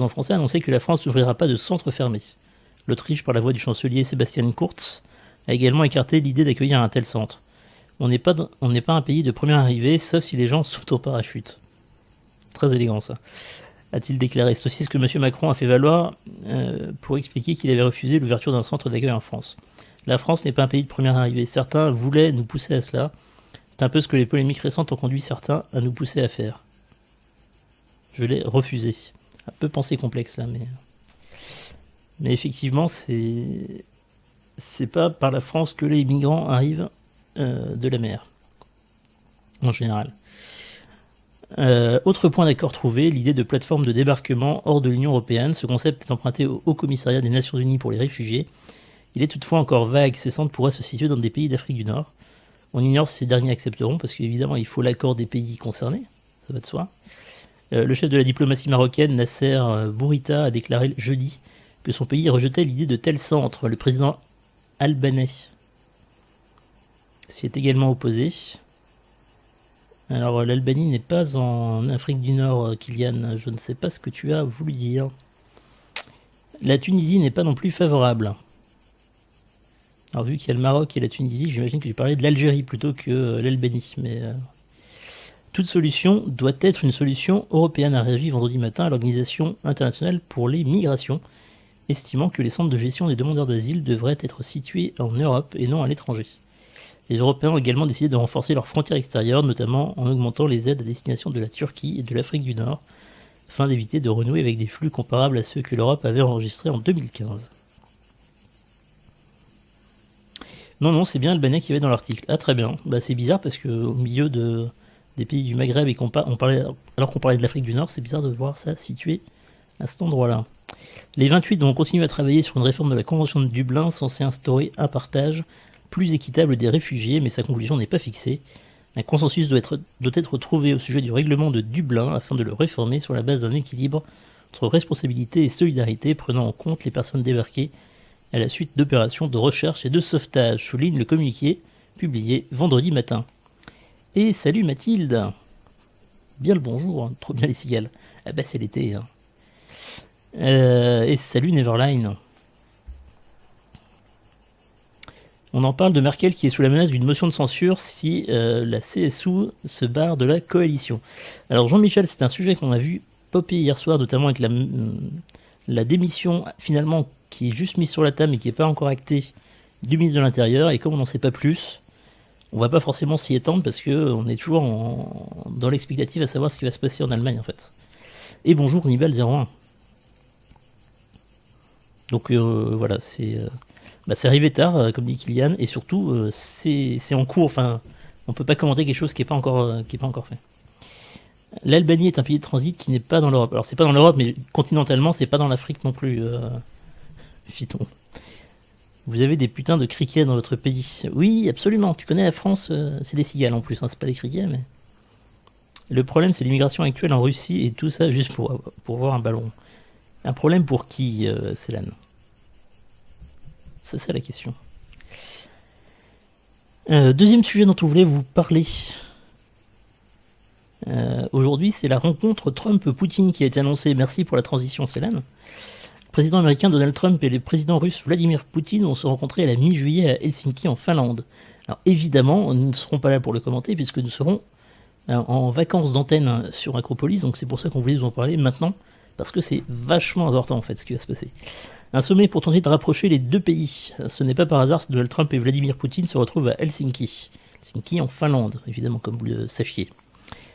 français a annoncé que la France n'ouvrira pas de centre fermé. L'Autriche, par la voix du chancelier Sebastian Kurz, a également écarté l'idée d'accueillir un tel centre. On n'est pas un pays de première arrivée, sauf si les gens sautent au parachute. Très élégant ça, a-t-il déclaré. C'est aussi ce que M. Macron a fait valoir pour expliquer qu'il avait refusé l'ouverture d'un centre d'accueil en France. La France n'est pas un pays de première arrivée. Certains voulaient nous pousser à cela. C'est un peu ce que les polémiques récentes ont conduit certains à nous pousser à faire. Je l'ai refusé. Un peu pensée complexe là, mais... Mais effectivement, c'est pas par la France que les migrants arrivent de la mer, en général. Autre point d'accord trouvé, l'idée de plateforme de débarquement hors de l'Union européenne. Ce concept est emprunté au Haut Commissariat des Nations Unies pour les réfugiés. Il est toutefois encore vague, ces centres pourraient se situer dans des pays d'Afrique du Nord. On ignore si ces derniers accepteront, parce qu'évidemment il faut l'accord des pays concernés, ça va de soi. Le chef de la diplomatie marocaine, Nasser Bourita, a déclaré jeudi que son pays rejetait l'idée de tels centres. Le président albanais s'y est également opposé. Alors l'Albanie n'est pas en Afrique du Nord, Kylian, je ne sais pas ce que tu as voulu dire. La Tunisie n'est pas non plus favorable. Alors vu qu'il y a le Maroc et la Tunisie, j'imagine que tu parlais de l'Algérie plutôt que l'Albanie. Mais toute solution doit être une solution européenne, a réagi vendredi matin à l'Organisation internationale pour les migrations, estimant que les centres de gestion des demandeurs d'asile devraient être situés en Europe et non à l'étranger. Les Européens ont également décidé de renforcer leurs frontières extérieures, notamment en augmentant les aides à destination de la Turquie et de l'Afrique du Nord, afin d'éviter de renouer avec des flux comparables à ceux que l'Europe avait enregistrés en 2015. Non, c'est bien Albanais qui va dans l'article. Ah, très bien. Bah, c'est bizarre parce qu'au milieu des pays du Maghreb, et alors qu'on parlait de l'Afrique du Nord, c'est bizarre de voir ça situé à cet endroit-là. Les 28 vont continuer à travailler sur une réforme de la Convention de Dublin censée instaurer un partage plus équitable des réfugiés, mais sa conclusion n'est pas fixée. Un consensus doit être trouvé au sujet du règlement de Dublin afin de le réformer sur la base d'un équilibre entre responsabilité et solidarité prenant en compte les personnes débarquées à la suite d'opérations de recherche et de sauvetage, souligne le communiqué publié vendredi matin. Et salut Mathilde. Bien le bonjour, hein. Trop bien les cigales. Ah bah c'est l'été. Hein. Et salut Neverline. On en parle de Merkel qui est sous la menace d'une motion de censure si la CSU se barre de la coalition. Alors Jean-Michel, c'est un sujet qu'on a vu popper hier soir, notamment avec la démission finalement qui est juste mise sur la table et qui n'est pas encore actée du ministre de l'Intérieur. Et comme on n'en sait pas plus, on va pas forcément s'y étendre parce qu'on est toujours dans l'expectative à savoir ce qui va se passer en Allemagne en fait. Et bonjour Nibal01. Donc voilà, c'est arrivé tard, comme dit Kylian, et surtout c'est en cours. Enfin, on peut pas commenter quelque chose qui est pas encore fait. L'Albanie est un pays de transit qui n'est pas dans l'Europe. Alors c'est pas dans l'Europe, mais continentalement, c'est pas dans l'Afrique non plus. Fiton. Vous avez des putains de criquets dans votre pays. Oui, absolument. Tu connais la France, c'est des cigales en plus, hein, c'est pas des criquets, mais. Le problème, c'est l'immigration actuelle en Russie et tout ça juste pour voir un ballon. Un problème pour qui, Célane ? C'est ça la question. Deuxième sujet dont on voulait vous parler aujourd'hui, c'est la rencontre Trump-Poutine qui a été annoncée. Merci pour la transition, Célane. Le président américain Donald Trump et le président russe Vladimir Poutine vont se rencontrer à la mi-juillet à Helsinki en Finlande. Alors évidemment, nous ne serons pas là pour le commenter puisque nous serons en vacances d'antenne sur Acropolis, donc c'est pour ça qu'on voulait vous en parler maintenant, parce que c'est vachement important en fait ce qui va se passer. Un sommet pour tenter de rapprocher les deux pays. Ce n'est pas par hasard si Donald Trump et Vladimir Poutine se retrouvent à Helsinki. Helsinki en Finlande, évidemment, comme vous le sachiez.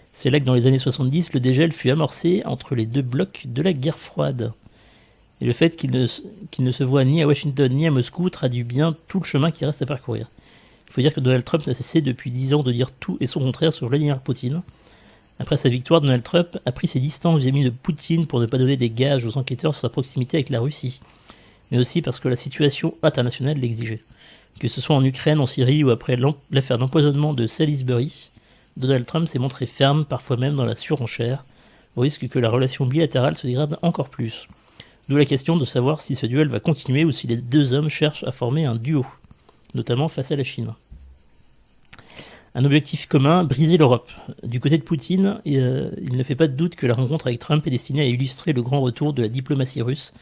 C'est là que dans les années 70, le dégel fut amorcé entre les deux blocs de la guerre froide. Et le fait qu'il ne se voit ni à Washington ni à Moscou traduit bien tout le chemin qui reste à parcourir. Il faut dire que Donald Trump n'a cessé depuis 10 ans de dire tout et son contraire sur Vladimir Poutine. Après sa victoire, Donald Trump a pris ses distances vis-à-vis de Poutine pour ne pas donner des gages aux enquêteurs sur sa proximité avec la Russie, mais aussi parce que la situation internationale l'exigeait. Que ce soit en Ukraine, en Syrie ou après l'affaire d'empoisonnement de Salisbury, Donald Trump s'est montré ferme, parfois même dans la surenchère, au risque que la relation bilatérale se dégrade encore plus. D'où la question de savoir si ce duel va continuer ou si les deux hommes cherchent à former un duo, notamment face à la Chine. Un objectif commun, briser l'Europe. Du côté de Poutine, il ne fait pas de doute que la rencontre avec Trump est destinée à illustrer le grand retour de la diplomatie russe,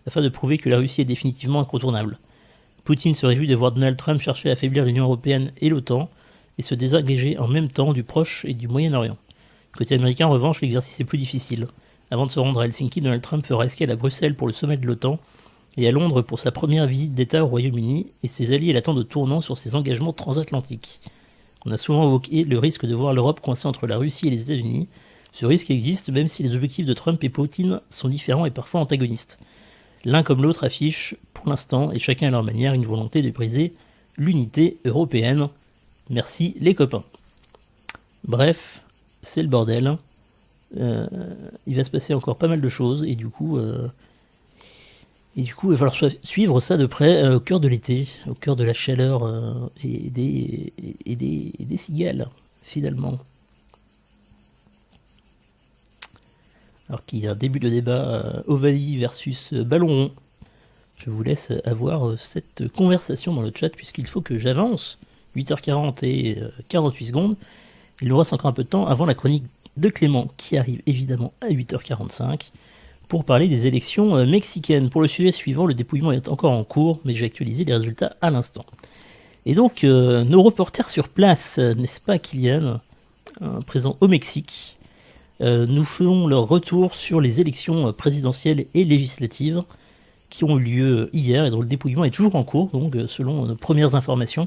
afin de prouver que la Russie est définitivement incontournable. Poutine se réjouit de voir Donald Trump chercher à affaiblir l'Union européenne et l'OTAN, et se désengager en même temps du Proche et du Moyen-Orient. Côté américain, en revanche, l'exercice est plus difficile. Avant de se rendre à Helsinki, Donald Trump fera escale à Bruxelles pour le sommet de l'OTAN, et à Londres pour sa première visite d'État au Royaume-Uni, et ses alliés l'attendent au tournant sur ses engagements transatlantiques. On a souvent évoqué le risque de voir l'Europe coincée entre la Russie et les États-Unis. Ce risque existe même si les objectifs de Trump et Poutine sont différents et parfois antagonistes. L'un comme l'autre affiche, pour l'instant, et chacun à leur manière, une volonté de briser l'unité européenne. Merci les copains. Bref, c'est le bordel. Il va se passer encore pas mal de choses, et du coup, il va falloir suivre ça de près au cœur de l'été, au cœur de la chaleur et des cigales, finalement. Alors qu'il y a un début de débat Ovalie versus ballon rond. Je vous laisse avoir cette conversation dans le chat puisqu'il faut que j'avance. 8h40 et 48 secondes. Il nous reste encore un peu de temps avant la chronique de Clément qui arrive évidemment à 8h45 pour parler des élections mexicaines. Pour le sujet suivant, le dépouillement est encore en cours, mais j'ai actualisé les résultats à l'instant. Et donc, nos reporters sur place, n'est-ce pas Kylian, présents au Mexique, nous ferons leur retour sur les élections présidentielles et législatives qui ont eu lieu hier et dont le dépouillement est toujours en cours, donc selon nos premières informations.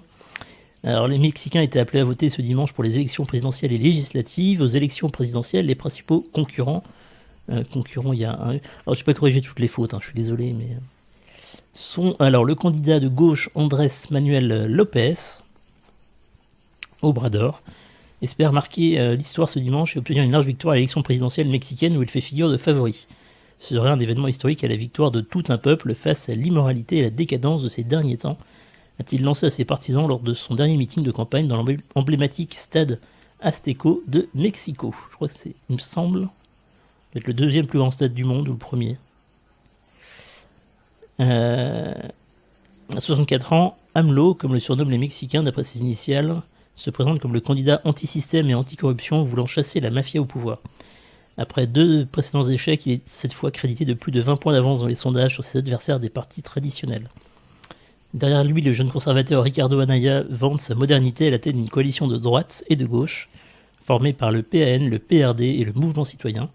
Alors les Mexicains étaient appelés à voter ce dimanche pour les élections présidentielles et législatives. Aux élections présidentielles, les principaux concurrents, il y a un... Alors je ne vais pas corriger toutes les fautes, je suis désolé, mais... sont alors le candidat de gauche Andrés Manuel López Obrador, espère marquer l'histoire ce dimanche et obtenir une large victoire à l'élection présidentielle mexicaine où il fait figure de favori. Ce serait un événement historique à la victoire de tout un peuple face à l'immoralité et la décadence de ces derniers temps, a-t-il lancé à ses partisans lors de son dernier meeting de campagne dans l'emblématique stade Azteco de Mexico. Je crois que c'est, il me semble, être le deuxième plus grand stade du monde ou le premier. À 64 ans, AMLO, comme le surnomment les Mexicains d'après ses initiales, se présente comme le candidat anti-système et anti-corruption voulant chasser la mafia au pouvoir. Après 2 précédents échecs, il est cette fois crédité de plus de 20 points d'avance dans les sondages sur ses adversaires des partis traditionnels. Derrière lui, le jeune conservateur Ricardo Anaya vante sa modernité à la tête d'une coalition de droite et de gauche, formée par le PAN, le PRD et le Mouvement citoyen.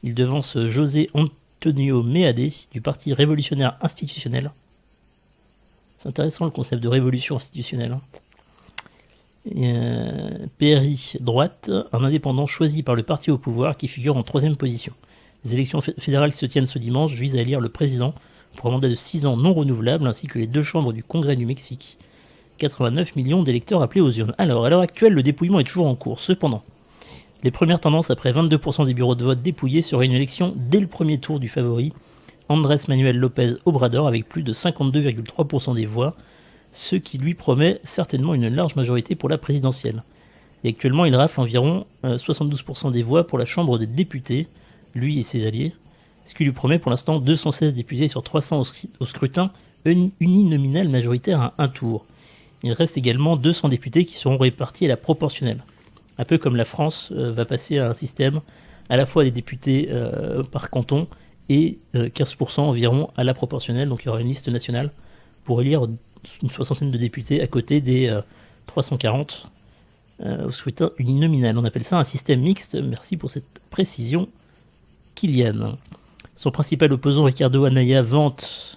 Il devance José Antonio Meade du Parti révolutionnaire institutionnel. C'est intéressant le concept de révolution institutionnelle. PRI droite, un indépendant choisi par le parti au pouvoir qui figure en 3e position. Les élections fédérales qui se tiennent ce dimanche visent à élire le président pour un mandat de 6 ans non renouvelable ainsi que les 2 chambres du Congrès du Mexique. 89 millions d'électeurs appelés aux urnes. Alors, à l'heure actuelle, le dépouillement est toujours en cours. Cependant, les premières tendances après 22% des bureaux de vote dépouillés seraient une élection dès le premier tour du favori, Andrés Manuel López Obrador, avec plus de 52,3% des voix, ce qui lui promet certainement une large majorité pour la présidentielle. Et actuellement, il rafle environ 72% des voix pour la Chambre des députés, lui et ses alliés, ce qui lui promet pour l'instant 216 députés sur 300 au scrutin uninominal majoritaire à un tour. Il reste également 200 députés qui seront répartis à la proportionnelle. Un peu comme la France va passer à un système à la fois des députés par canton et 15% environ à la proportionnelle, donc il y aura une liste nationale pour élire une 60aine de députés à côté des 340 au scrutin uninominal. On appelle ça un système mixte. Merci pour cette précision, Kylian. Son principal opposant, Ricardo Anaya, Vante,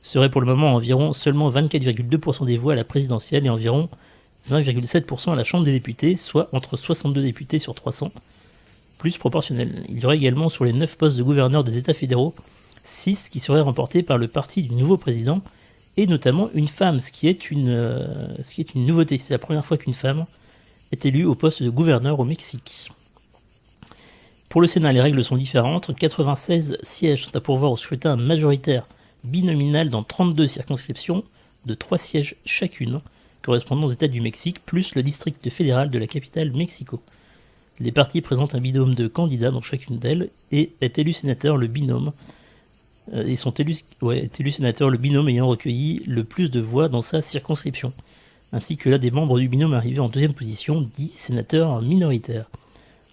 serait pour le moment environ seulement 24,2% des voix à la présidentielle et environ 20,7% à la Chambre des députés, soit entre 62 députés sur 300, plus proportionnel. Il y aurait également sur les 9 postes de gouverneur des États fédéraux, 6 qui seraient remportés par le parti du nouveau président, et notamment une femme, ce qui est une nouveauté. C'est la première fois qu'une femme est élue au poste de gouverneur au Mexique. Pour le Sénat, les règles sont différentes. 96 sièges sont à pourvoir au scrutin majoritaire binominal dans 32 circonscriptions de 3 sièges chacune, correspondant aux États du Mexique, plus le district fédéral de la capitale Mexico. Les partis présentent un binôme de candidats dans chacune d'elles et est élu sénateur le binôme. Est élu sénateur le binôme ayant recueilli le plus de voix dans sa circonscription, ainsi que l'un des membres du binôme arrivé en 2e position, dit sénateur minoritaire.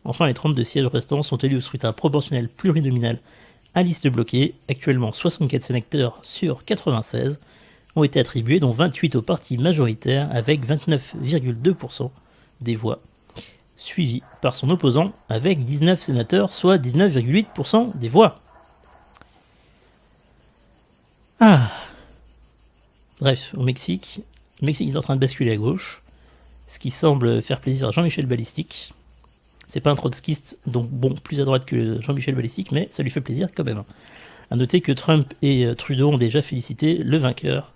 Enfin, les 32 sièges restants sont élus au scrutin proportionnel plurinominal à liste bloquée. Actuellement, 64 sénateurs sur 96 ont été attribués, dont 28 au parti majoritaire avec 29,2% des voix, suivi par son opposant avec 19 sénateurs, soit 19,8% des voix. Bref, au Mexique, le Mexique est en train de basculer à gauche, ce qui semble faire plaisir à Jean-Michel Balistique. C'est pas un trotskiste, donc bon, plus à droite que Jean-Michel Balistique, mais ça lui fait plaisir quand même. À noter que Trump et Trudeau ont déjà félicité le vainqueur,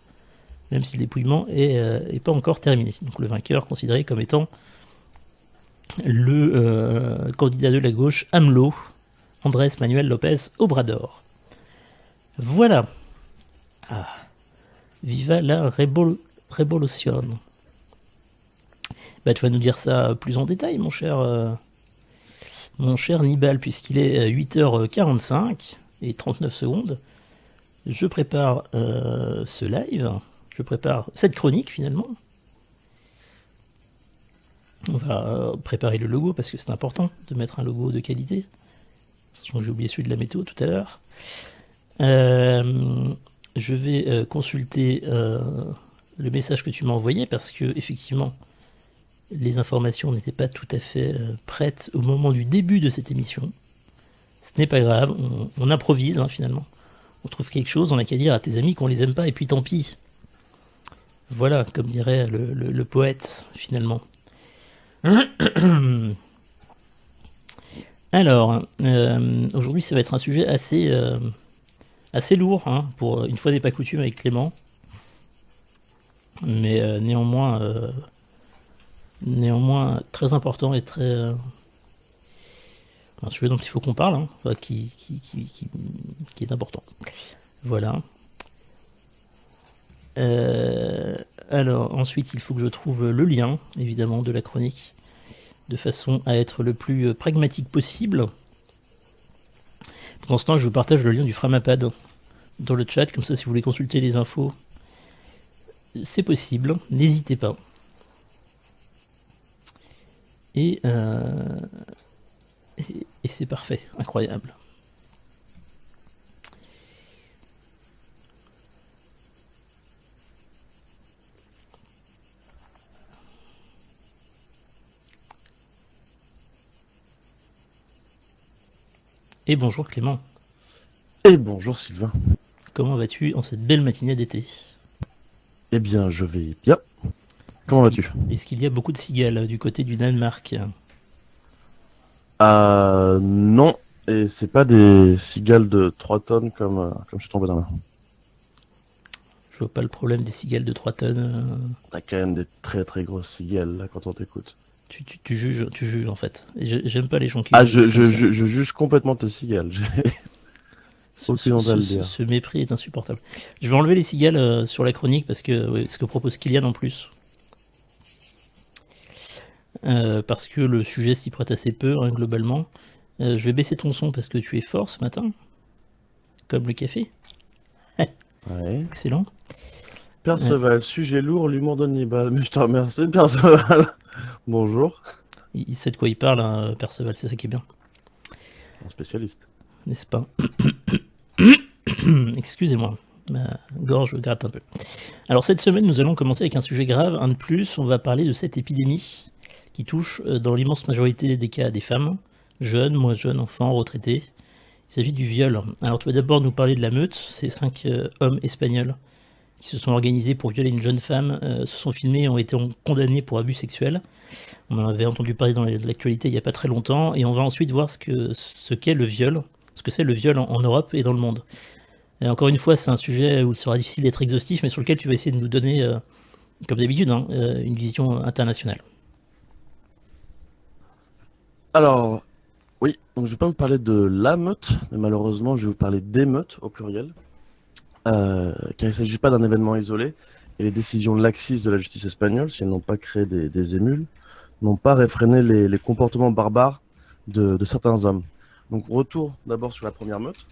même si le dépouillement est pas encore terminé. Donc le vainqueur considéré comme étant le candidat de la gauche, AMLO, Andrés Manuel López Obrador. Voilà. Ah. Viva la révolution. Bah, tu vas nous dire ça plus en détail, mon cher Nibal, puisqu'il est 8h45 et 39 secondes. Je prépare ce live, je prépare cette chronique finalement. On va préparer le logo parce que c'est important de mettre un logo de qualité. J'ai oublié celui de la météo tout à l'heure. Je vais consulter le message que tu m'as envoyé parce que effectivement les informations n'étaient pas tout à fait prêtes au moment du début de cette émission. Ce n'est pas grave, on improvise finalement. On trouve quelque chose, on n'a qu'à dire à tes amis qu'on les aime pas et puis tant pis. Voilà, comme dirait le poète finalement. Alors, aujourd'hui ça va être un sujet assez lourd, pour une fois n'est pas coutume avec Clément. Mais néanmoins très important et très... un sujet dont il faut qu'on parle, qui est important. Voilà. Alors, ensuite, il faut que je trouve le lien, évidemment, de la chronique, de façon à être le plus pragmatique possible. Pour l'instant, je vous partage le lien du Framapad dans le chat, comme ça, si vous voulez consulter les infos, c'est possible, n'hésitez pas. Et c'est parfait, incroyable. Et bonjour Clément. Et bonjour Sylvain. Comment vas-tu en cette belle matinée d'été? Eh bien, je vais bien. Comment vas-tu? Est-ce qu'il y a beaucoup de cigales du côté du Danemark? Non, et c'est pas des cigales de 3 tonnes comme je suis tombé dans la main. Je vois pas le problème des cigales de 3 tonnes. T'as quand même des très très grosses cigales là quand on t'écoute. Tu juges en fait. J'aime pas les gens qui jugent. Je juge complètement tes cigales. Aucune honte à le dire. Ce mépris est insupportable. Je vais enlever les cigales sur la chronique parce que ce que propose Kylian en plus. Parce que le sujet s'y prête assez peu, globalement. Je vais baisser ton son parce que tu es fort ce matin. Comme le café. Ouais. Excellent. Perceval, sujet lourd, l'humour de Nibal. Mais je te remercie, Perceval. Bonjour. Il sait de quoi il parle, Perceval, c'est ça qui est bien. Un spécialiste. N'est-ce pas? Excusez-moi, ma gorge gratte un peu. Alors cette semaine, nous allons commencer avec un sujet grave, un de plus. On va parler de cette épidémie qui touche dans l'immense majorité des cas des femmes, jeunes, moins jeunes, enfants, retraités. Il s'agit du viol. Alors tu vas d'abord nous parler de la meute, ces 5 hommes espagnols qui se sont organisés pour violer une jeune femme, se sont filmés et ont été condamnés pour abus sexuels. On en avait entendu parler dans l'actualité il n'y a pas très longtemps, et on va ensuite voir ce qu'est le viol, ce que c'est le viol en Europe et dans le monde. Et encore une fois, c'est un sujet où il sera difficile d'être exhaustif, mais sur lequel tu vas essayer de nous donner, comme d'habitude, une vision internationale. Alors, oui, donc je vais pas vous parler de la meute, mais malheureusement, je vais vous parler des meutes au pluriel. Car il ne s'agit pas d'un événement isolé, et les décisions laxistes de la justice espagnole, si elles n'ont pas créé des émules, n'ont pas réfréné les comportements barbares de certains hommes. Donc retour d'abord sur la première meute.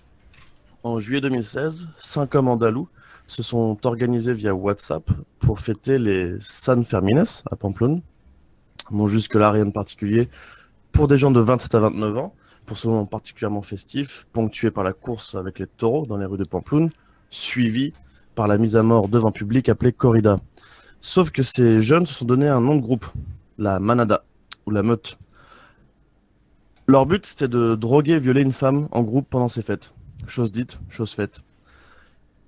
En juillet 2016, 5 hommes andalous se sont organisés via WhatsApp pour fêter les San Fermines à Pamplona. Bon, jusque-là, rien de particulier. Pour des gens de 27 à 29 ans, pour ce moment particulièrement festif, ponctué par la course avec les taureaux dans les rues de Pamplona, suivi par la mise à mort devant public appelée corrida. Sauf que ces jeunes se sont donné un nom de groupe, la manada, ou la meute. Leur but, c'était de droguer et violer une femme en groupe pendant ces fêtes. Chose dite, chose faite.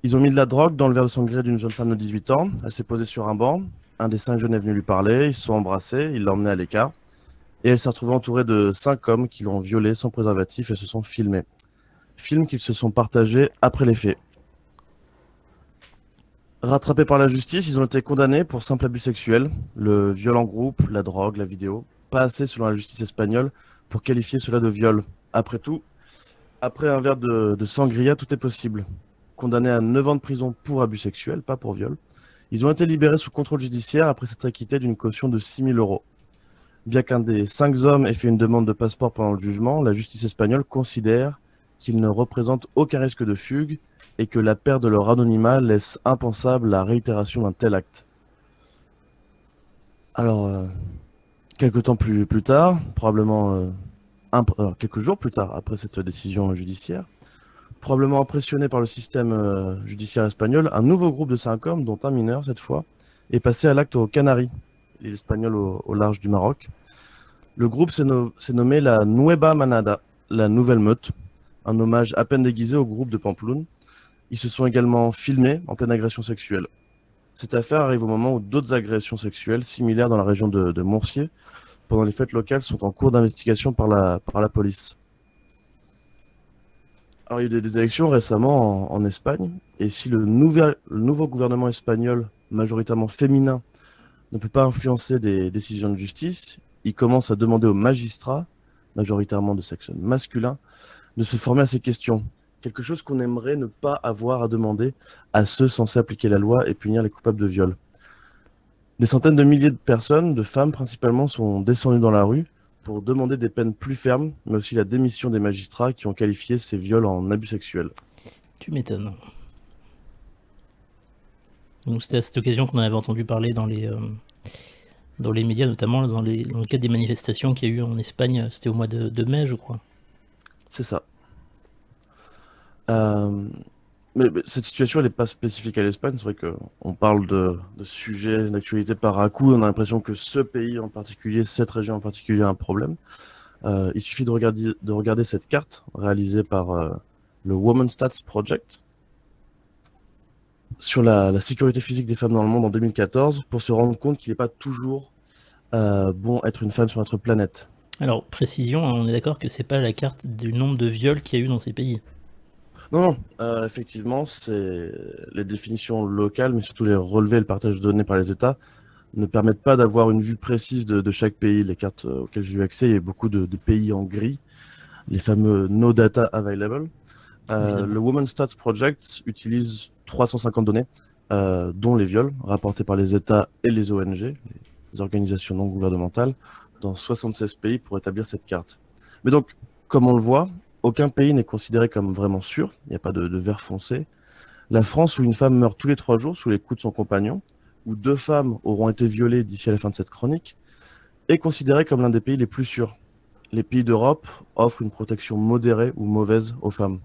Ils ont mis de la drogue dans le verre de sanglier d'une jeune femme de 18 ans. Elle s'est posée sur un banc. Un des 5 jeunes est venu lui parler. Ils se sont embrassés. Il l'a emmenée à l'écart. Et elle s'est retrouvée entourée de 5 hommes qui l'ont violée sans préservatif et se sont filmés. films qu'ils se sont partagés après les faits. Rattrapés par la justice, ils ont été condamnés pour simple abus sexuel, le viol en groupe, la drogue, la vidéo. Pas assez selon la justice espagnole pour qualifier cela de viol. Après tout, après un verre de sangria, tout est possible. Condamnés à 9 ans de prison pour abus sexuel, pas pour viol. Ils ont été libérés sous contrôle judiciaire après s'être acquittés d'une caution de 6 000 euros. Bien qu'un des 5 hommes ait fait une demande de passeport pendant le jugement, la justice espagnole considère qu'ils ne représentent aucun risque de fugue et que la perte de leur anonymat laisse impensable la réitération d'un tel acte. Alors, quelques temps plus tard, probablement quelques jours plus tard après cette décision judiciaire, probablement impressionné par le système judiciaire espagnol, un nouveau groupe de 5 hommes, dont un mineur cette fois, est passé à l'acte aux Canaries, l'île espagnole au large du Maroc. Le groupe s'est nommé la Nueva Manada, la nouvelle meute, un hommage à peine déguisé au groupe de Pampelune. Ils se sont également filmés en pleine agression sexuelle. Cette affaire arrive au moment où d'autres agressions sexuelles similaires dans la région de Murcie, pendant les fêtes locales, sont en cours d'investigation par la police. Alors, il y a eu des élections récemment en Espagne, et si le nouveau gouvernement espagnol, majoritairement féminin, ne peut pas influencer des décisions de justice, il commence à demander aux magistrats, majoritairement de sexe masculin, de se former à ces questions. Quelque chose qu'on aimerait ne pas avoir à demander à ceux censés appliquer la loi et punir les coupables de viol. Des centaines de milliers de personnes, de femmes principalement, sont descendues dans la rue pour demander des peines plus fermes, mais aussi la démission des magistrats qui ont qualifié ces viols en abus sexuels. Tu m'étonnes. Donc c'était à cette occasion qu'on avait entendu parler dans les médias, notamment dans le cadre des manifestations qu'il y a eu en Espagne, c'était au mois de mai, je crois. C'est ça. Mais cette situation, elle n'est pas spécifique à l'Espagne. C'est vrai qu'on parle de sujets d'actualité par à coup. On a l'impression que ce pays en particulier, cette région en particulier, a un problème. Il suffit de regarder cette carte réalisée par le Women's Stats Project sur la sécurité physique des femmes dans le monde en 2014 pour se rendre compte qu'il n'est pas toujours bon être une femme sur notre planète. Alors, précision, hein, on est d'accord que c'est pas la carte du nombre de viols qu'il y a eu dans ces pays. Non, effectivement, c'est les définitions locales, mais surtout les relevés et le partage de données par les États ne permettent pas d'avoir une vue précise de chaque pays. Les cartes auxquelles j'ai eu accès, il y a beaucoup de pays en gris, les fameux No Data Available. Le Women's Stats Project utilise 350 données, dont les viols, rapportés par les États et les ONG, les organisations non gouvernementales, dans 76 pays pour établir cette carte. Mais donc, comme on le voit, aucun pays n'est considéré comme vraiment sûr, il n'y a pas de vert foncé. La France, où une femme meurt tous les 3 jours sous les coups de son compagnon, où 2 femmes auront été violées d'ici à la fin de cette chronique, est considérée comme l'un des pays les plus sûrs. Les pays d'Europe offrent une protection modérée ou mauvaise aux femmes.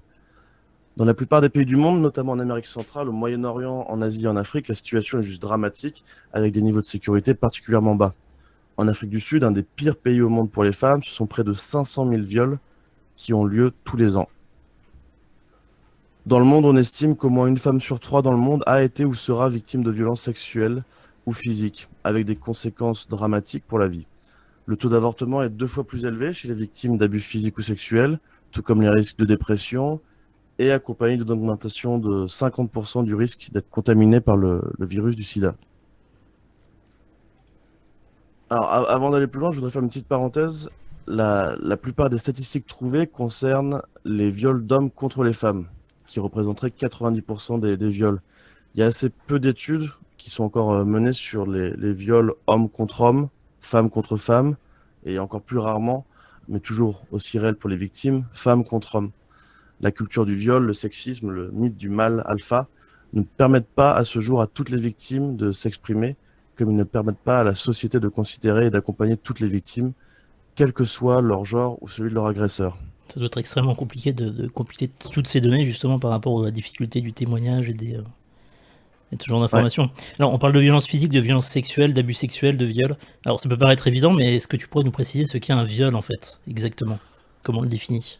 Dans la plupart des pays du monde, notamment en Amérique centrale, au Moyen-Orient, en Asie et en Afrique, la situation est juste dramatique, avec des niveaux de sécurité particulièrement bas. En Afrique du Sud, un des pires pays au monde pour les femmes, ce sont près de 500 000 viols qui ont lieu tous les ans. Dans le monde, on estime qu'au moins une femme sur 3 dans le monde a été ou sera victime de violences sexuelles ou physiques, avec des conséquences dramatiques pour la vie. Le taux d'avortement est 2 fois plus élevé chez les victimes d'abus physiques ou sexuels, tout comme les risques de dépression, et accompagné d'une augmentation de 50% du risque d'être contaminé par le virus du sida. Alors, avant d'aller plus loin, je voudrais faire une petite parenthèse. La plupart des statistiques trouvées concernent les viols d'hommes contre les femmes, qui représenteraient 90% des viols. Il y a assez peu d'études qui sont encore menées sur les viols hommes contre hommes, femmes contre femmes, et encore plus rarement, mais toujours aussi réel pour les victimes, femmes contre hommes. La culture du viol, le sexisme, le mythe du mâle alpha ne permettent pas à ce jour à toutes les victimes de s'exprimer, comme ils ne permettent pas à la société de considérer et d'accompagner toutes les victimes, quel que soit leur genre ou celui de leur agresseur. Ça doit être extrêmement compliqué de compiler toutes ces données justement par rapport à la difficulté du témoignage et de ce genre d'informations. Ouais. Alors on parle de violence physique, de violence sexuelle, d'abus sexuels, de viol. Alors ça peut paraître évident, mais est-ce que tu pourrais nous préciser ce qu'est un viol en fait, exactement? Comment on le définit?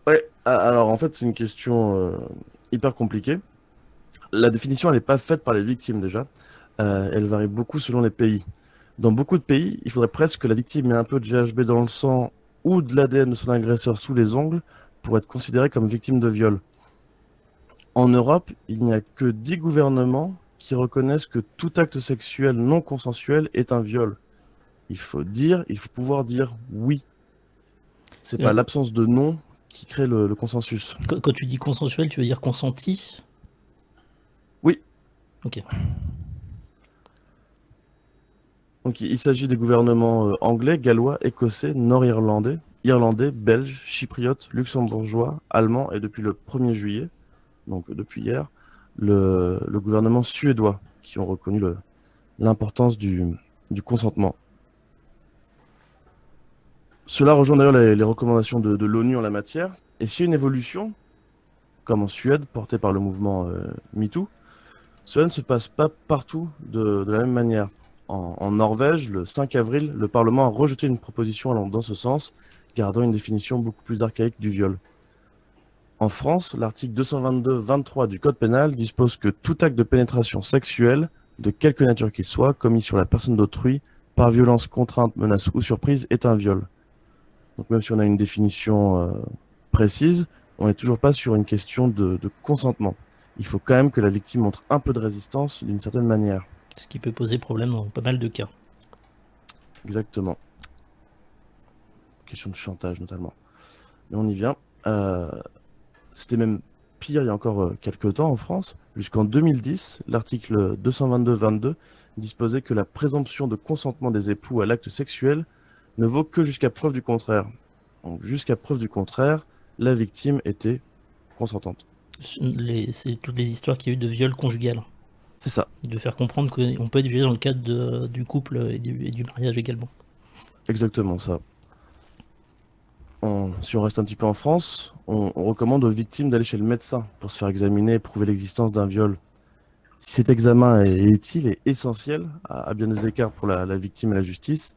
Ouais, alors en fait c'est une question hyper compliquée. La définition elle n'est pas faite par les victimes déjà, elle varie beaucoup selon les pays. Dans beaucoup de pays, il faudrait presque que la victime ait un peu de GHB dans le sang ou de l'ADN de son agresseur sous les ongles pour être considérée comme victime de viol. En Europe, il n'y a que 10 gouvernements qui reconnaissent que tout acte sexuel non consensuel est un viol. Il faut pouvoir dire oui. C'est pas Euh, l'absence de non qui crée le consensus. quand tu dis consensuel, tu veux dire consenti? Oui, Ok. donc il s'agit des gouvernements anglais, gallois, écossais, nord-irlandais, irlandais, belges, chypriotes, luxembourgeois, allemands et depuis le 1er juillet, donc depuis hier, le gouvernement suédois qui ont reconnu l'importance du consentement. Cela rejoint d'ailleurs les recommandations de l'ONU en la matière. Et s'il y a une évolution, comme en Suède, portée par le mouvement MeToo, cela ne se passe pas partout de la même manière. En Norvège, le 5 avril, le Parlement a rejeté une proposition allant dans ce sens, gardant une définition beaucoup plus archaïque du viol. En France, l'article 222-23 du Code pénal dispose que tout acte de pénétration sexuelle, de quelque nature qu'il soit, commis sur la personne d'autrui, par violence, contrainte, menace ou surprise, est un viol. Donc même si on a une définition précise, on n'est toujours pas sur une question de consentement. Il faut quand même que la victime montre un peu de résistance d'une certaine manière. Ce qui peut poser problème dans pas mal de cas. Exactement. Question de chantage notamment. Mais on y vient. C'était même pire il y a encore quelques temps en France. Jusqu'en 2010, l'article 222-22 disposait que la présomption de consentement des époux à l'acte sexuel ne vaut que jusqu'à preuve du contraire. Donc jusqu'à preuve du contraire, la victime était consentante. C'est toutes les histoires qu'il y a eu de viol conjugal. C'est ça, De faire comprendre qu'on peut être violé dans le cadre du couple et du mariage également. exactement ça. Si on reste un petit peu en France, on recommande aux victimes d'aller chez le médecin pour se faire examiner et prouver l'existence d'un viol. Si cet examen est utile et essentiel, à bien des écarts pour la victime et la justice,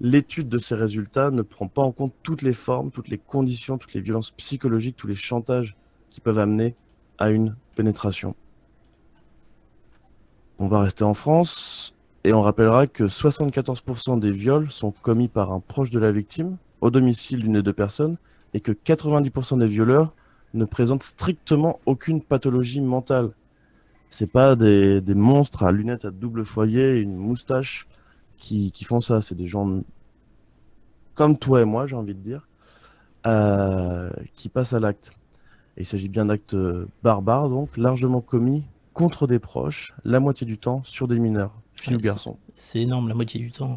l'étude de ces résultats ne prend pas en compte toutes les formes, toutes les conditions, toutes les violences psychologiques, tous les chantages qui peuvent amener à une pénétration. On va rester en France et on rappellera que 74% des viols sont commis par un proche de la victime au domicile d'une des deux personnes et que 90% des violeurs ne présentent strictement aucune pathologie mentale. C'est pas des monstres à lunettes à double foyer et une moustache qui font ça. C'est des gens comme toi et moi, j'ai envie de dire, qui passent à l'acte. Et il s'agit bien d'actes barbares, donc largement commis contre des proches, la moitié du temps sur des mineurs, filles Ouais, ou garçons. c'est énorme, la moitié du temps.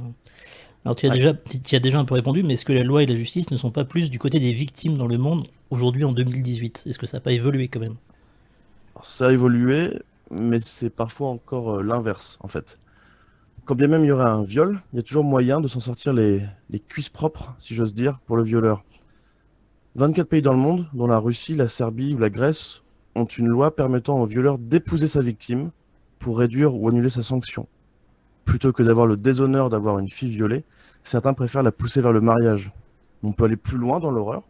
Alors Ouais. tu y as déjà un peu répondu, mais est-ce que la loi et la justice ne sont pas plus du côté des victimes dans le monde aujourd'hui en 2018? Est-ce que ça n'a pas évolué quand même? Alors, ça a évolué, mais c'est parfois encore l'inverse, en fait. Quand bien même il y aurait un viol, il y a toujours moyen de s'en sortir les cuisses propres, si j'ose dire, pour le violeur. 24 pays dans le monde, dont la Russie, la Serbie ou la Grèce, ont une loi permettant au violeur d'épouser sa victime pour réduire ou annuler sa sanction. Plutôt que d'avoir le déshonneur d'avoir une fille violée, certains préfèrent la pousser vers le mariage. On peut aller plus loin dans l'horreur.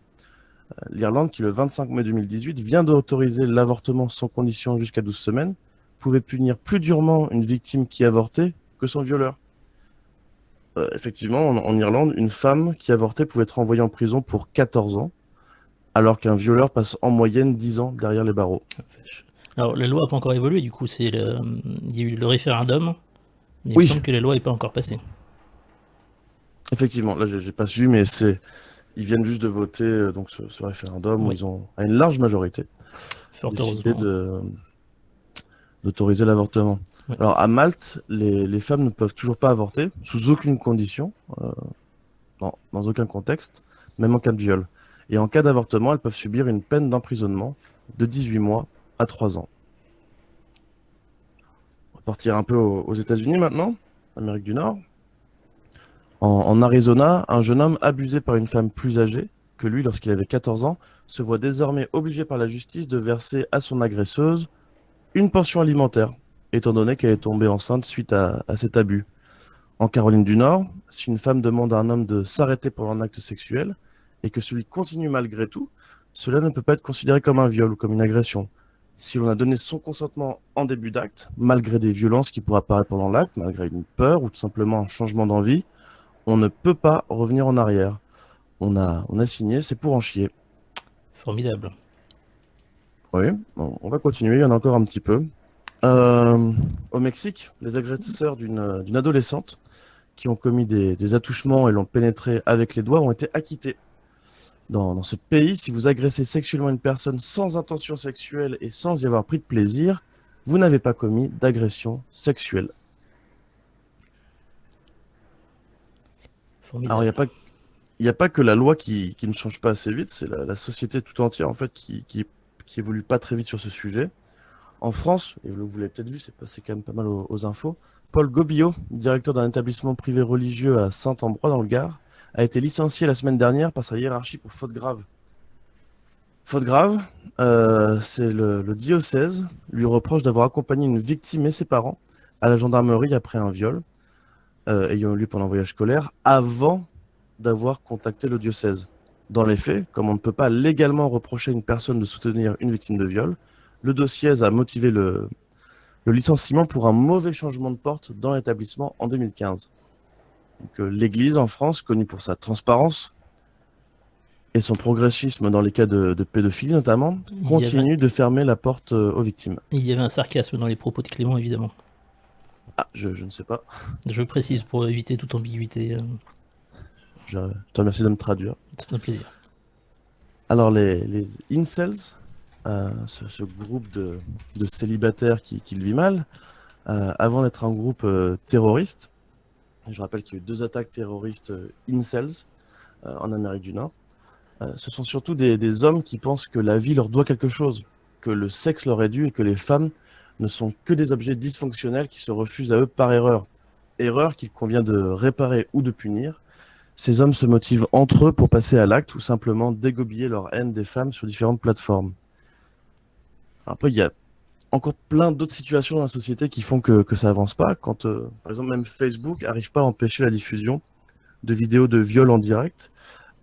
L'Irlande, qui le 25 mai 2018 vient d'autoriser l'avortement sans condition jusqu'à 12 semaines, pouvait punir plus durement une victime qui avortait que son violeur. Effectivement, en Irlande, une femme qui avortait pouvait être envoyée en prison pour 14 ans, alors qu'un violeur passe en moyenne 10 ans derrière les barreaux. Alors la loi n'a pas encore évolué, du coup, il y a eu le référendum, mais il me Oui, semble que la loi n'est pas encore passée. effectivement, là j'ai pas su, mais ils viennent juste de voter donc ce référendum où Oui, ils ont, à une large majorité, fort décidé heureusement. d'autoriser l'avortement. Ouais. Alors à Malte, les femmes ne peuvent toujours pas avorter, sous aucune condition, dans aucun contexte, même en cas de viol. Et en cas d'avortement, elles peuvent subir une peine d'emprisonnement de 18 mois à 3 ans. On va partir un peu aux États-Unis maintenant, Amérique du Nord. En Arizona, un jeune homme abusé par une femme plus âgée que lui lorsqu'il avait 14 ans se voit désormais obligé par la justice de verser à son agresseuse une pension alimentaire, étant donné qu'elle est tombée enceinte suite à cet abus. En Caroline du Nord, si une femme demande à un homme de s'arrêter pendant un acte sexuel et que celui continue malgré tout, cela ne peut pas être considéré comme un viol ou comme une agression. Si l'on a donné son consentement en début d'acte, malgré des violences qui pourraient apparaître pendant l'acte, malgré une peur ou tout simplement un changement d'envie, on ne peut pas revenir en arrière. On a signé, c'est pour en chier. Formidable. Oui, bon, on va continuer, il y en a encore un petit peu. Euh, Au Mexique, les agresseurs d'une adolescente qui ont commis des attouchements et l'ont pénétrée avec les doigts ont été acquittés. Dans ce pays, si vous agressez sexuellement une personne sans intention sexuelle et sans y avoir pris de plaisir, vous n'avez pas commis d'agression sexuelle. Alors, Formidable. il y a pas que la loi qui ne change pas assez vite, c'est la société tout entière en fait qui évolue pas très vite sur ce sujet. En France, et vous l'avez peut-être vu, c'est passé quand même pas mal aux infos, Paul Gobillot, directeur d'un établissement privé religieux à Saint-Ambroix dans le Gard, a été licencié la semaine dernière par sa hiérarchie pour faute grave. Faute grave, c'est le diocèse lui reproche d'avoir accompagné une victime et ses parents à la gendarmerie après un viol ayant eu lieu pendant un voyage scolaire avant d'avoir contacté le diocèse. Dans les faits, comme on ne peut pas légalement reprocher à une personne de soutenir une victime de viol, le diocèse a motivé le licenciement pour un mauvais changement de porte dans l'établissement en 2015. Donc, l'Église en France, connue pour sa transparence et son progressisme dans les cas de pédophilie notamment, Il y avait, continue de fermer la porte aux victimes. il y avait un sarcasme dans les propos de Clément, évidemment. Ah, je ne sais pas. Je précise pour éviter toute ambiguïté. Je te remercie de me traduire. C'est un plaisir. Alors, les incels, ce groupe de célibataires qui le vit mal, avant d'être un groupe terroriste, je rappelle qu'il y a eu 2 attaques terroristes incels en Amérique du Nord. Ce sont surtout des hommes qui pensent que la vie leur doit quelque chose, que le sexe leur est dû et que les femmes ne sont que des objets dysfonctionnels qui se refusent à eux par erreur. Erreur qu'il convient de réparer ou de punir. Ces hommes se motivent entre eux pour passer à l'acte ou simplement dégobiller leur haine des femmes sur différentes plateformes. Après, il y a encore plein d'autres situations dans la société qui font que ça avance pas. Quand, par exemple, même Facebook n'arrive pas à empêcher la diffusion de vidéos de viol en direct.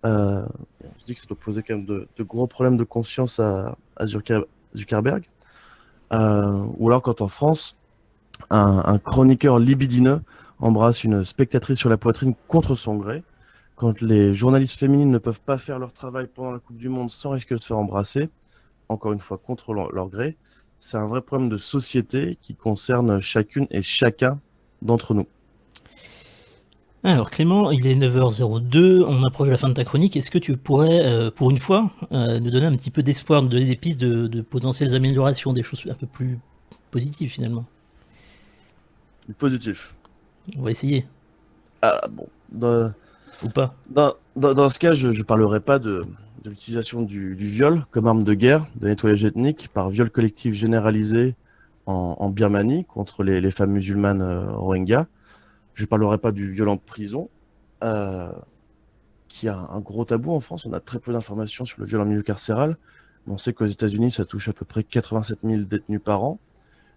On se dit que ça doit poser quand même de gros problèmes de conscience à Zuckerberg. Ou alors quand en France, un chroniqueur libidineux embrasse une spectatrice sur la poitrine contre son gré. Quand les journalistes féminines ne peuvent pas faire leur travail pendant la Coupe du Monde sans risquer de se faire embrasser, encore une fois contre leur gré, c'est un vrai problème de société qui concerne chacune et chacun d'entre nous. Alors Clément, il est 9h02, on approche de la fin de ta chronique. Est-ce que tu pourrais, pour une fois, nous donner un petit peu d'espoir, nous donner des pistes de potentielles améliorations, des choses un peu plus positives finalement? Du positif. On va essayer, Ah bon, ou pas? dans ce cas, je ne parlerai pas de l'utilisation du viol comme arme de guerre, de nettoyage ethnique par viol collectif généralisé en Birmanie contre les femmes musulmanes Rohingyas. Je ne parlerai pas du viol en prison, euh, qui a un gros tabou en France. On a très peu d'informations sur le viol en milieu carcéral. Mais on sait qu'aux États-Unis, ça touche à peu près 87 000 détenus par an.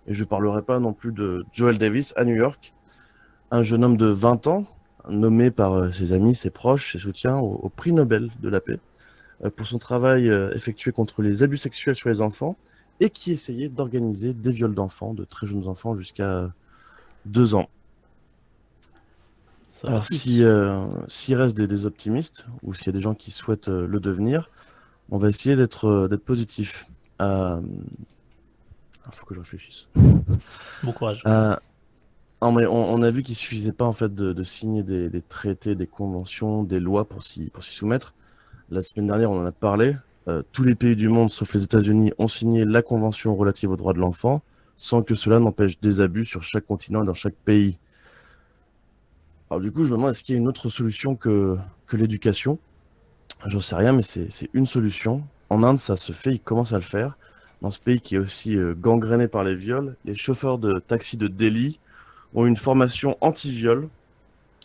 Et je ne parlerai pas non plus de Joel Davis à New York, un jeune homme de 20 ans, nommé par ses amis, ses proches, ses soutiens au prix Nobel de la paix pour son travail effectué contre les abus sexuels sur les enfants et qui essayait d'organiser des viols d'enfants, de très jeunes enfants jusqu'à 2 ans. Alors Sympathique. s'il reste des optimistes ou s'il y a des gens qui souhaitent le devenir, on va essayer d'être positif. Il faut que je réfléchisse. Bon courage. Euh, non, mais on a vu qu'il suffisait pas en fait de signer des traités, des conventions, des lois pour s'y soumettre. La semaine dernière, on en a parlé. Tous les pays du monde, sauf les États-Unis, ont signé la Convention relative aux droits de l'enfant, sans que cela n'empêche des abus sur chaque continent et dans chaque pays. Alors du coup, je me demande, est-ce qu'il y a une autre solution que l'éducation? J'en sais rien, mais c'est une solution. En Inde, ça se fait, ils commencent à le faire. Dans ce pays qui est aussi gangréné par les viols, les chauffeurs de taxi de Delhi ont une formation anti-viol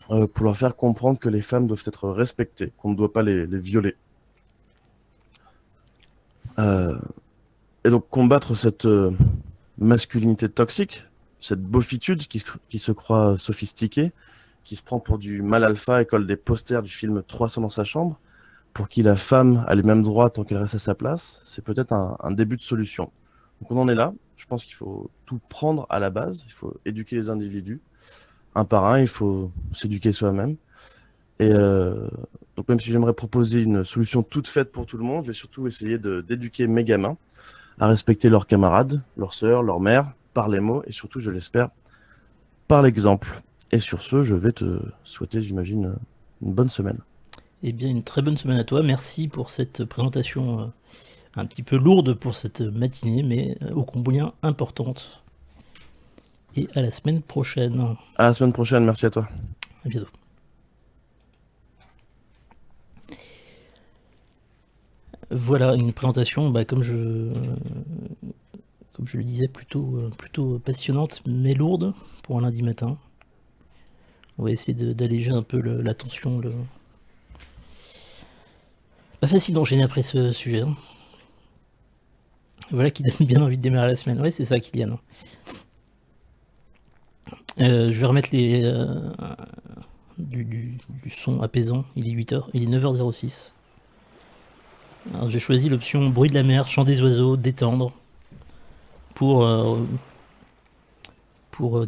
pour leur faire comprendre que les femmes doivent être respectées, qu'on ne doit pas les violer. Euh, Et donc combattre cette masculinité toxique, cette beaufitude qui se croit sophistiquée, qui se prend pour du mal alpha et colle des posters du film 300 dans sa chambre, pour qui la femme a les mêmes droits tant qu'elle reste à sa place, c'est peut-être un début de solution. Donc on en est là. Je pense qu'il faut tout prendre à la base. Il faut éduquer les individus un par un. Il faut s'éduquer soi-même. Et donc même si j'aimerais proposer une solution toute faite pour tout le monde, je vais surtout essayer d'éduquer mes gamins à respecter leurs camarades, leurs sœurs, leurs mères, par les mots et surtout, je l'espère, par l'exemple. Et sur ce, je vais te souhaiter, j'imagine, une bonne semaine. Eh bien, une très bonne semaine à toi. Merci pour cette présentation un petit peu lourde pour cette matinée, mais ô combien importante. Et à la semaine prochaine. À la semaine prochaine, merci à toi. À bientôt. Voilà une présentation, comme je le disais, plutôt passionnante, mais lourde pour un lundi matin. On va essayer d'alléger un peu la tension. Pas facile d'enchaîner après ce sujet. Hein. Voilà qui donne bien envie de démarrer la semaine. Ouais, c'est ça, Kylian. Je vais remettre du son apaisant. Il est 8h, il est 9h06. Alors j'ai choisi l'option bruit de la mer, chant des oiseaux, détendre, pour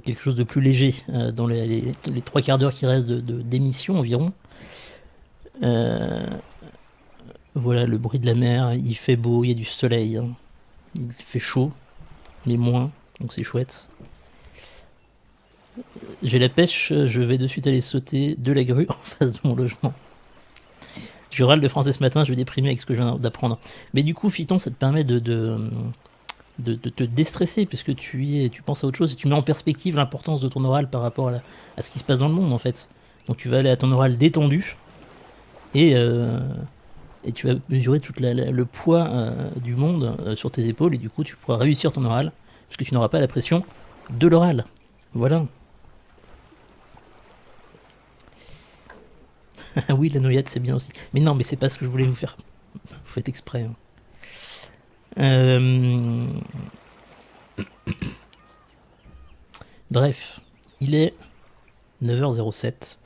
quelque chose de plus léger dans les 3 quarts d'heure qui restent d'émission environ. Voilà, le bruit de la mer, il fait beau, il y a du soleil, hein. Il fait chaud, mais moins, donc c'est chouette. J'ai la pêche, je vais de suite aller sauter de la grue en face de mon logement. Je râle de français ce matin, je vais déprimer avec ce que je viens d'apprendre. Mais du coup, Phyton, ça te permet de te déstresser, puisque tu penses à autre chose, et tu mets en perspective l'importance de ton oral par rapport à ce qui se passe dans le monde, en fait. Donc tu vas aller à ton oral détendu, et tu vas mesurer tout le poids du monde sur tes épaules, et du coup tu pourras réussir ton oral, parce que tu n'auras pas la pression de l'oral. Voilà. Ah oui, la noyade c'est bien aussi. Mais non, mais c'est pas ce que je voulais vous faire. Vous faites exprès. Hein. Bref, il est 9h07.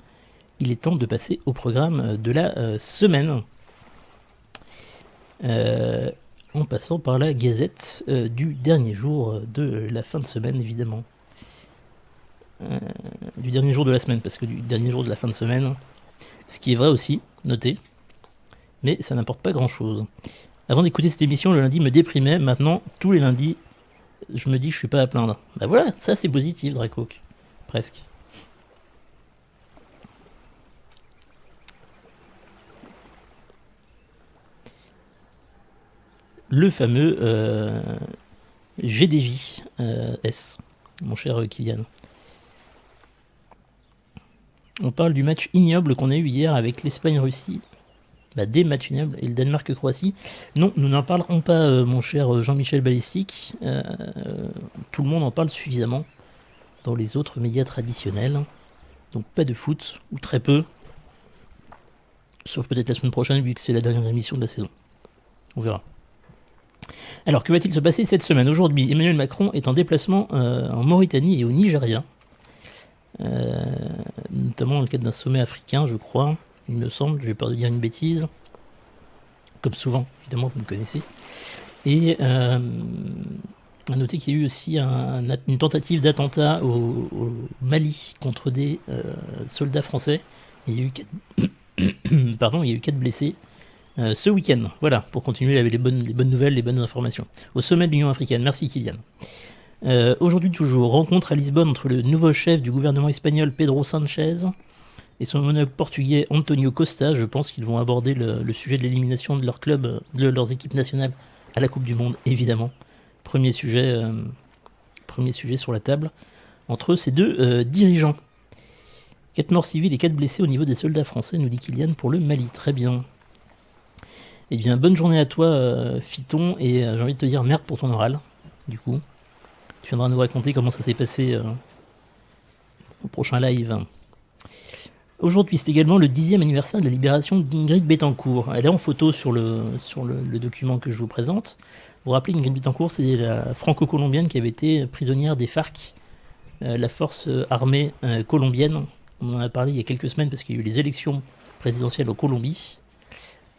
Il est temps de passer au programme de la semaine. En passant par la gazette du dernier jour de la fin de semaine, évidemment. Du dernier jour de la semaine, parce que du dernier jour de la fin de semaine, ce qui est vrai aussi, notez, mais ça n'importe pas grand-chose. Avant d'écouter cette émission, le lundi me déprimait, maintenant, tous les lundis, je me dis que je suis pas à plaindre. Bah voilà, ça c'est positif, Dracook. Presque. Le fameux GDJ S, mon cher Kylian. On parle du match ignoble qu'on a eu hier avec l'Espagne-Russie. Des matchs ignobles et le Danemark-Croatie. Non, nous n'en parlerons pas, mon cher Jean-Michel Balistique. Tout le monde en parle suffisamment dans les autres médias traditionnels. Donc pas de foot, ou très peu. Sauf peut-être la semaine prochaine, vu que c'est la dernière émission de la saison. On verra. Alors, que va-t-il se passer cette semaine? Aujourd'hui, Emmanuel Macron est en déplacement en Mauritanie et au Nigeria. Notamment dans le cadre d'un sommet africain, je crois. Il me semble, j'ai peur de dire une bêtise. Comme souvent, évidemment, vous me connaissez. Et à noter qu'il y a eu aussi une tentative d'attentat au Mali contre des soldats français. Et il y a eu 4 blessés ce week-end. Voilà, pour continuer avec les bonnes nouvelles, les bonnes informations. Au sommet de l'Union africaine. Merci Kylian. Aujourd'hui toujours, rencontre à Lisbonne entre le nouveau chef du gouvernement espagnol Pedro Sanchez et son homologue portugais Antonio Costa. Je pense qu'ils vont aborder le sujet de l'élimination de leur club, de leurs équipes nationales à la Coupe du Monde, évidemment. Premier sujet sur la table entre ces deux dirigeants. 4 morts civiles et 4 blessés au niveau des soldats français, nous dit Kylian, pour le Mali. Très bien. Eh bien, bonne journée à toi, Phyton, et j'ai envie de te dire merde pour ton oral, du coup. Tu viendras nous raconter comment ça s'est passé au prochain live. Aujourd'hui, c'est également le 10e anniversaire de la libération d'Ingrid Betancourt. Elle est en photo sur le document que je vous présente. Vous vous rappelez, Ingrid Betancourt, c'est la franco-colombienne qui avait été prisonnière des FARC, la force armée colombienne. On en a parlé il y a quelques semaines parce qu'il y a eu les élections présidentielles en Colombie.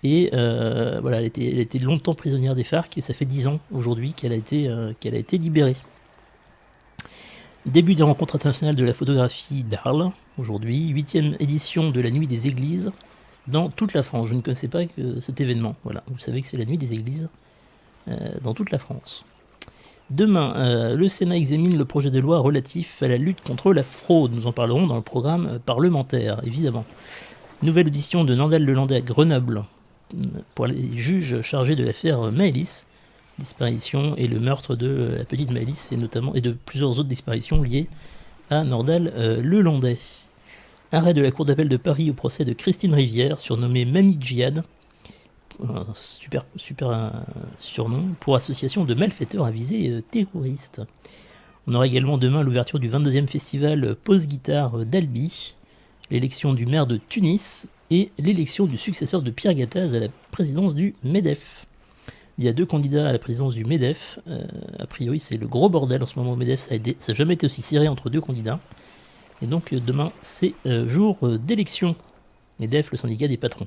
Et voilà, elle était longtemps prisonnière des FARC et ça fait 10 ans aujourd'hui qu'elle a été libérée. Début des rencontres internationales de la photographie d'Arles, aujourd'hui, 8e édition de la Nuit des Églises, dans toute la France. Je ne connaissais pas cet événement, voilà, vous savez que c'est la Nuit des Églises, dans toute la France. Demain, le Sénat examine le projet de loi relatif à la lutte contre la fraude, nous en parlerons dans le programme parlementaire, évidemment. Nouvelle audition de Nandel Lelandais à Grenoble, pour les juges chargés de l'affaire Maëlys, disparition et le meurtre de la petite Maëlys et de plusieurs autres disparitions liées à Nordal Lelandais. Arrêt de la Cour d'appel de Paris au procès de Christine Rivière, surnommée Mamie Djihad, un super surnom, pour association de malfaiteurs à visée terroriste. On aura également demain l'ouverture du 22e festival Pause Guitare d'Albi, l'élection du maire de Tunis et l'élection du successeur de Pierre Gattaz à la présidence du MEDEF. Il y a 2 candidats à la présidence du MEDEF. A priori, c'est le gros bordel en ce moment au MEDEF. Ça n'a jamais été aussi serré entre 2 candidats. Et donc, demain, c'est jour d'élection. MEDEF, le syndicat des patrons.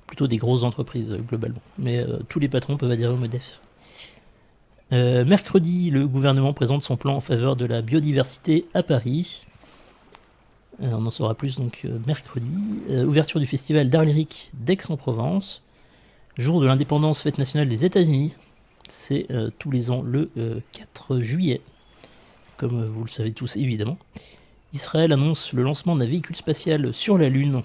Plutôt des grosses entreprises, globalement. Mais tous les patrons peuvent adhérer au MEDEF. Mercredi, le gouvernement présente son plan en faveur de la biodiversité à Paris. On en saura plus donc mercredi. Ouverture du festival d'art lyrique d'Aix-en-Provence. Jour de l'indépendance, fête nationale des États-Unis. C'est tous les ans le 4 juillet. Comme vous le savez tous évidemment. Israël annonce le lancement d'un véhicule spatial sur la Lune.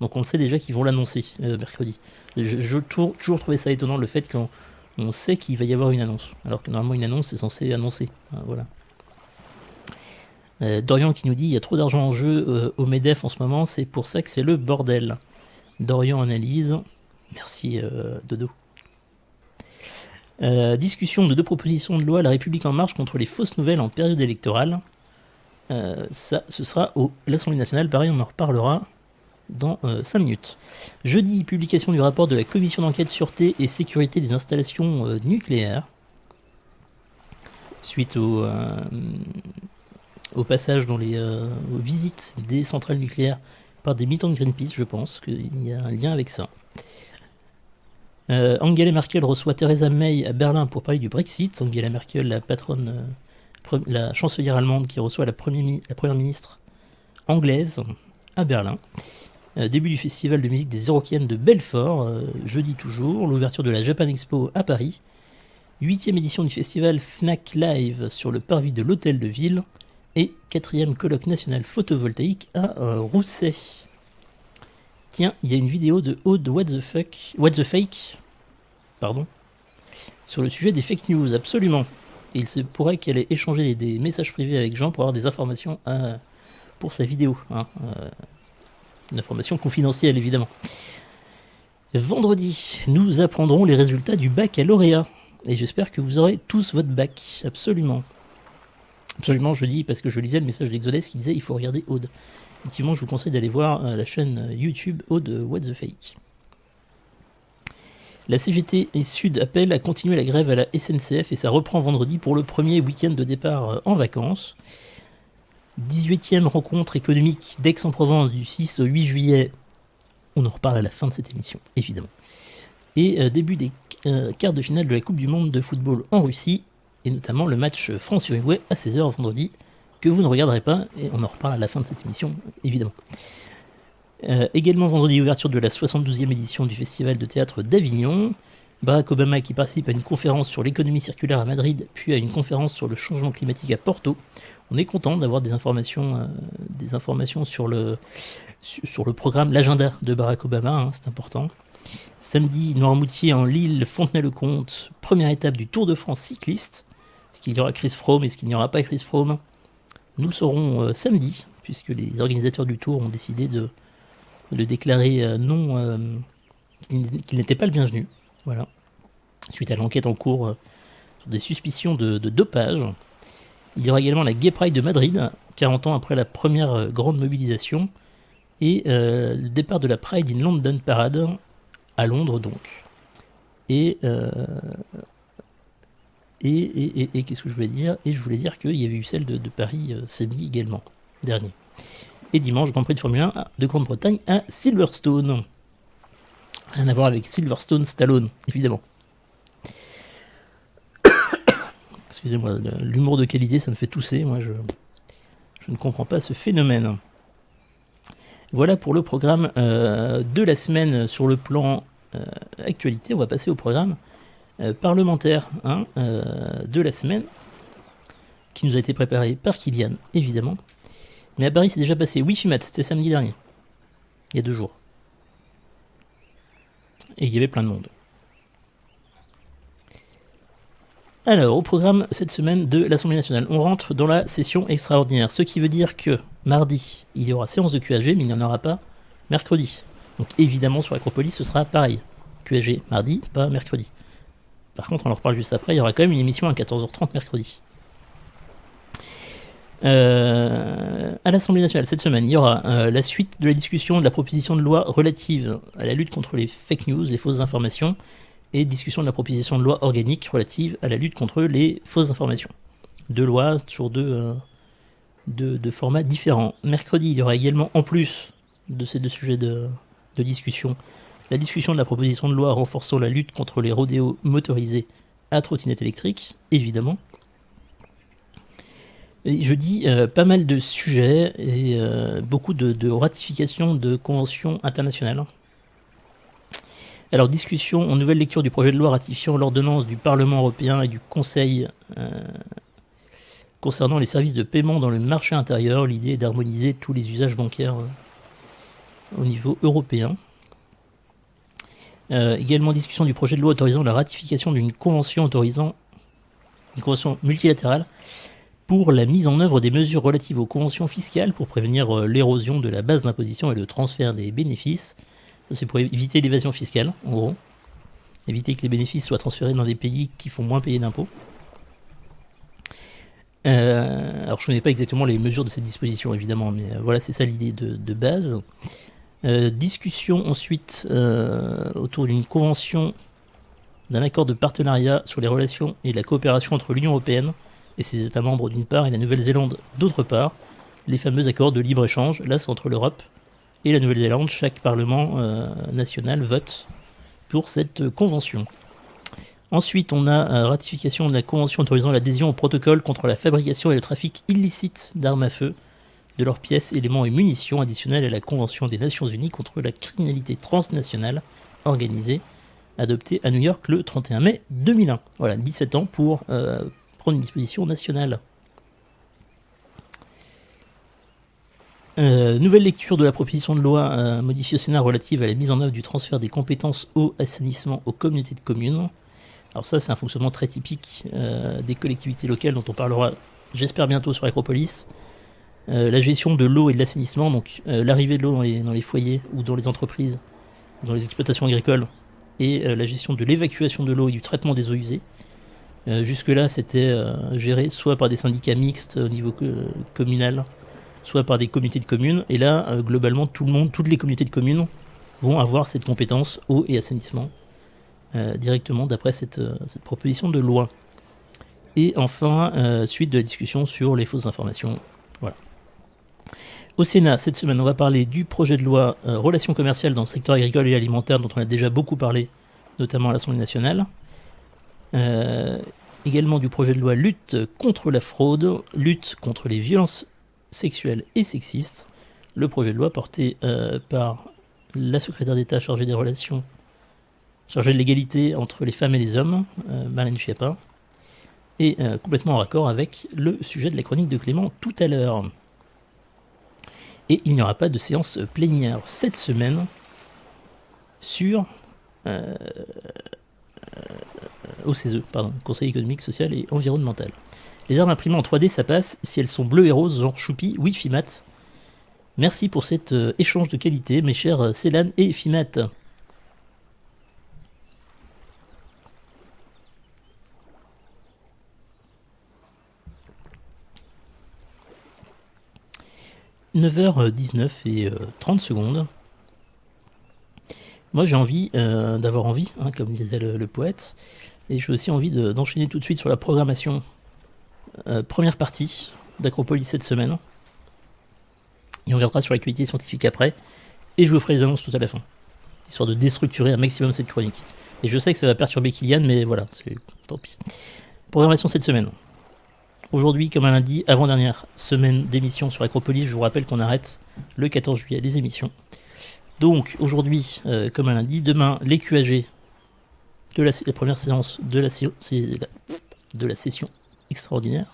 Donc on le sait déjà qu'ils vont l'annoncer mercredi. Je toujours trouvé ça étonnant le fait qu'on sait qu'il va y avoir une annonce. Alors que normalement une annonce c'est censé annoncer. Voilà. Dorian qui nous dit il y a trop d'argent en jeu au MEDEF en ce moment, c'est pour ça que c'est le bordel. Dorian analyse. Merci Dodo. Discussion de 2 propositions de loi à La République En Marche contre les fausses nouvelles en période électorale. Ça, ce sera à l'Assemblée nationale. Pareil, on en reparlera dans 5 minutes. Jeudi, publication du rapport de la Commission d'enquête sûreté et sécurité des installations nucléaires. Suite au passage dans aux visites des centrales nucléaires par des militants de Greenpeace, je pense qu'il y a un lien avec ça. Angela Merkel reçoit Theresa May à Berlin pour parler du Brexit. Angela Merkel, la patronne, la chancelière allemande qui reçoit la première ministre anglaise à Berlin. Début du festival de musique des Eurokiennes de Belfort, jeudi toujours. L'ouverture de la Japan Expo à Paris. 8e édition du festival Fnac Live sur le parvis de l'Hôtel de Ville. Et 4e colloque national photovoltaïque à Rousset. Tiens, il y a une vidéo de Aude What the Fake, sur le sujet des fake news, absolument. Et il se pourrait qu'elle ait échangé des messages privés avec Jean pour avoir des informations pour sa vidéo. Une information confidentielle, évidemment. Vendredi, nous apprendrons les résultats du baccalauréat. Et j'espère que vous aurez tous votre bac, absolument. Absolument, je dis parce que je lisais le message d'Exodes qui disait il faut regarder Aude. Effectivement, je vous conseille d'aller voir la chaîne YouTube Aude What the Fake. La CGT et Sud appellent à continuer la grève à la SNCF et ça reprend vendredi pour le premier week-end de départ en vacances. 18e rencontre économique d'Aix-en-Provence du 6 au 8 juillet. On en reparle à la fin de cette émission, évidemment. Et début des quarts de finale de la Coupe du Monde de football en Russie, et notamment le match France-Uruguay à 16h vendredi, que vous ne regarderez pas, et on en reparle à la fin de cette émission, évidemment. Également vendredi, ouverture de la 72e édition du Festival de théâtre d'Avignon. Barack Obama qui participe à une conférence sur l'économie circulaire à Madrid, puis à une conférence sur le changement climatique à Porto. On est content d'avoir des informations sur le programme, l'agenda de Barack Obama, c'est important. Samedi, Noirmoutier en Lille, Fontenay-le-Comte, première étape du Tour de France cycliste. Est-ce qu'il y aura Chris Froome, est-ce qu'il n'y aura pas Chris Froome? Nous le saurons samedi, puisque les organisateurs du Tour ont décidé de le déclarer qu'il n'était pas le bienvenu. Voilà. Suite à l'enquête en cours sur des suspicions de dopage. Il y aura également la Gay Pride de Madrid, 40 ans après la première grande mobilisation. Et le départ de la Pride in London Parade, à Londres donc. Et qu'est-ce que je voulais dire? Et je voulais dire qu'il y avait eu celle de Paris samedi également, dernier. Et dimanche, Grand Prix de Formule 1 de Grande-Bretagne à Silverstone. Rien à voir avec Silverstone Stallone, évidemment. Excusez-moi, l'humour de qualité, ça me fait tousser. Moi, je ne comprends pas ce phénomène. Voilà pour le programme de la semaine sur le plan actualité. On va passer au programme parlementaire de la semaine, qui nous a été préparé par Kylian, évidemment. Mais à Paris, c'est déjà passé Wifimat, c'était samedi dernier, il y a 2 jours. Et il y avait plein de monde. Alors, au programme cette semaine de l'Assemblée nationale, on rentre dans la session extraordinaire, ce qui veut dire que mardi, il y aura séance de QAG, mais il n'y en aura pas mercredi. Donc évidemment, sur Acropolis, ce sera pareil. QAG mardi, pas mercredi. Par contre, on en reparle juste après, il y aura quand même une émission à 14h30 mercredi. À l'Assemblée nationale, cette semaine, il y aura la suite de la discussion de la proposition de loi relative à la lutte contre les fake news, les fausses informations, et discussion de la proposition de loi organique relative à la lutte contre les fausses informations. 2 lois sur deux formats différents. Mercredi, il y aura également, en plus de ces 2 sujets de discussion, la discussion de la proposition de loi renforçant la lutte contre les rodéos motorisés à trottinette électrique, évidemment. Et jeudi, pas mal de sujets et beaucoup de ratifications de conventions internationales. Alors, discussion en nouvelle lecture du projet de loi ratifiant l'ordonnance du Parlement européen et du Conseil concernant les services de paiement dans le marché intérieur. L'idée est d'harmoniser tous les usages bancaires au niveau européen. Également discussion du projet de loi autorisant la ratification d'une convention multilatérale pour la mise en œuvre des mesures relatives aux conventions fiscales pour prévenir l'érosion de la base d'imposition et le transfert des bénéfices. Ça, c'est pour éviter l'évasion fiscale, en gros. Éviter que les bénéfices soient transférés dans des pays qui font moins payer d'impôts. Alors, je ne connais pas exactement les mesures de cette disposition, évidemment, mais voilà, c'est ça l'idée de base. Discussion ensuite autour d'une convention, d'un accord de partenariat sur les relations et la coopération entre l'Union européenne et ses États membres d'une part et la Nouvelle-Zélande d'autre part. Les fameux accords de libre-échange, là c'est entre l'Europe et la Nouvelle-Zélande. Chaque parlement national vote pour cette convention. Ensuite, on a ratification de la convention autorisant l'adhésion au protocole contre la fabrication et le trafic illicite d'armes à feu, de leurs pièces, éléments et munitions additionnelles à la Convention des Nations Unies contre la criminalité transnationale organisée, adoptée à New York le 31 mai 2001. Voilà, 17 ans pour prendre une disposition nationale. Nouvelle lecture de la proposition de loi modifiée au Sénat relative à la mise en œuvre du transfert des compétences eau, assainissement aux communautés de communes. Alors ça, c'est un fonctionnement très typique des collectivités locales dont on parlera, j'espère, bientôt sur Acropolis. La gestion de l'eau et de l'assainissement, donc l'arrivée de l'eau dans les foyers ou dans les entreprises, dans les exploitations agricoles, et la gestion de l'évacuation de l'eau et du traitement des eaux usées. Jusque-là, c'était géré soit par des syndicats mixtes au niveau communal, soit par des communautés de communes. Et là, globalement, toutes les communautés de communes vont avoir cette compétence eau et assainissement directement d'après cette proposition de loi. Et enfin, suite de la discussion sur les fausses informations. Voilà. Au Sénat, cette semaine, on va parler du projet de loi relations commerciales dans le secteur agricole et alimentaire, dont on a déjà beaucoup parlé, notamment à l'Assemblée nationale. Également du projet de loi lutte contre la fraude, lutte contre les violences sexuelles et sexistes. Le projet de loi porté par la secrétaire d'État chargée des relations, chargée de l'égalité entre les femmes et les hommes, Marlène Schiappa, et complètement en raccord avec le sujet de la chronique de Clément tout à l'heure. Et il n'y aura pas de séance plénière cette semaine sur OCSE, Conseil économique, social et environnemental. Les armes imprimées en 3D, ça passe si elles sont bleues et roses, genre choupi ou Fimat. Merci pour cet échange de qualité, mes chers Célan et Fimat. « 9h19 et 30 secondes. Moi j'ai envie d'avoir envie, comme disait le poète, et j'ai aussi envie d'enchaîner tout de suite sur la programmation. Première partie d'Acropolis cette semaine. Et on reviendra sur l'actualité scientifique après. Et je vous ferai les annonces tout à la fin. Histoire de déstructurer un maximum cette chronique. Et je sais que ça va perturber Kylian, mais voilà, tant pis. Programmation cette semaine. Aujourd'hui, comme un lundi, avant-dernière semaine d'émission sur Acropolis, je vous rappelle qu'on arrête le 14 juillet les émissions. Donc aujourd'hui, comme un lundi, demain, les QAG de la première séance de la session extraordinaire,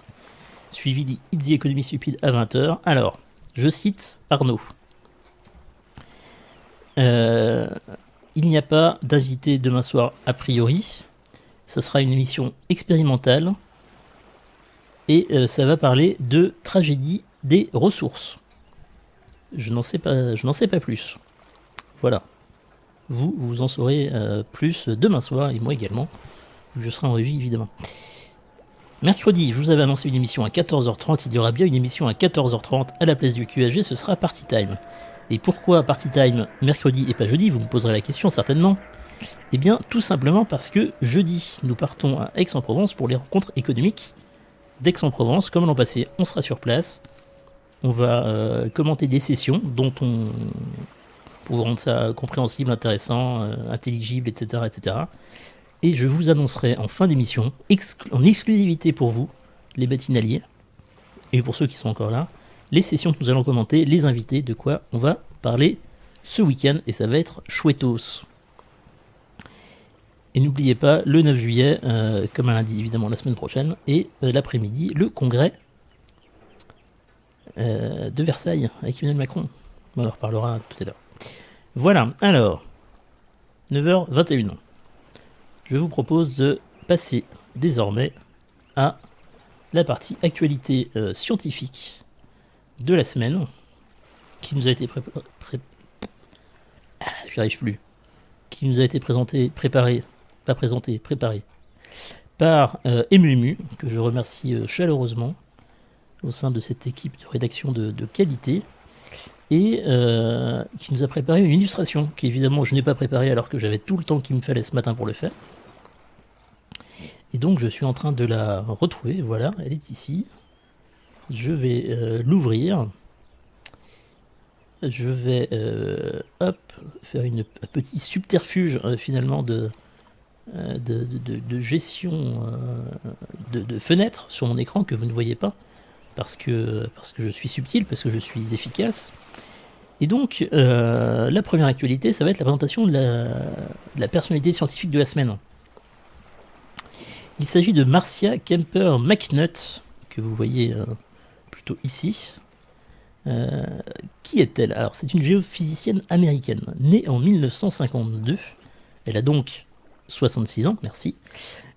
suivi des It's the Economy Stupid à 20h. Alors, je cite Arnaud. Il n'y a pas d'invité demain soir a priori. Ce sera une émission expérimentale et ça va parler de tragédie des ressources. Je n'en sais pas plus. Voilà. Vous en saurez plus demain soir et moi également. Je serai en régie évidemment. Mercredi, je vous avais annoncé une émission à 14h30. Il y aura bien une émission à 14h30 à la place du QAG. Ce sera Party Time. Et pourquoi Party Time mercredi et pas jeudi? Vous me poserez la question certainement. Eh bien, tout simplement parce que jeudi, nous partons à Aix-en-Provence pour les rencontres économiques d'Aix-en-Provence. Comme l'an passé, on sera sur place. On va commenter des sessions pour vous rendre ça compréhensible, intéressant, intelligible, etc., etc. Et je vous annoncerai en fin d'émission, en exclusivité pour vous, les matinaliers, et pour ceux qui sont encore là, les sessions que nous allons commenter, les invités, de quoi on va parler ce week-end, et ça va être chouettos. Et n'oubliez pas, le 9 juillet, comme un lundi évidemment la semaine prochaine, et l'après-midi, le congrès de Versailles avec Emmanuel Macron. On en reparlera tout à l'heure. Voilà, alors, 9h21. Je vous propose de passer désormais à la partie actualité scientifique de la semaine qui nous a été qui nous a été préparée par Emu, que je remercie chaleureusement au sein de cette équipe de rédaction de qualité, et qui nous a préparé une illustration qui évidemment je n'ai pas préparée alors que j'avais tout le temps qu'il me fallait ce matin pour le faire. Et donc je suis en train de la retrouver, voilà, elle est ici. Je vais l'ouvrir. Je vais faire un petit subterfuge finalement de gestion de fenêtres sur mon écran que vous ne voyez pas parce que je suis subtil, parce que je suis efficace. Et donc la première actualité, ça va être la présentation de la personnalité scientifique de la semaine. Il s'agit de Marcia Kemper McNutt, que vous voyez plutôt ici. Qui est-elle? Alors, c'est une géophysicienne américaine, née en 1952. Elle a donc 66 ans, merci.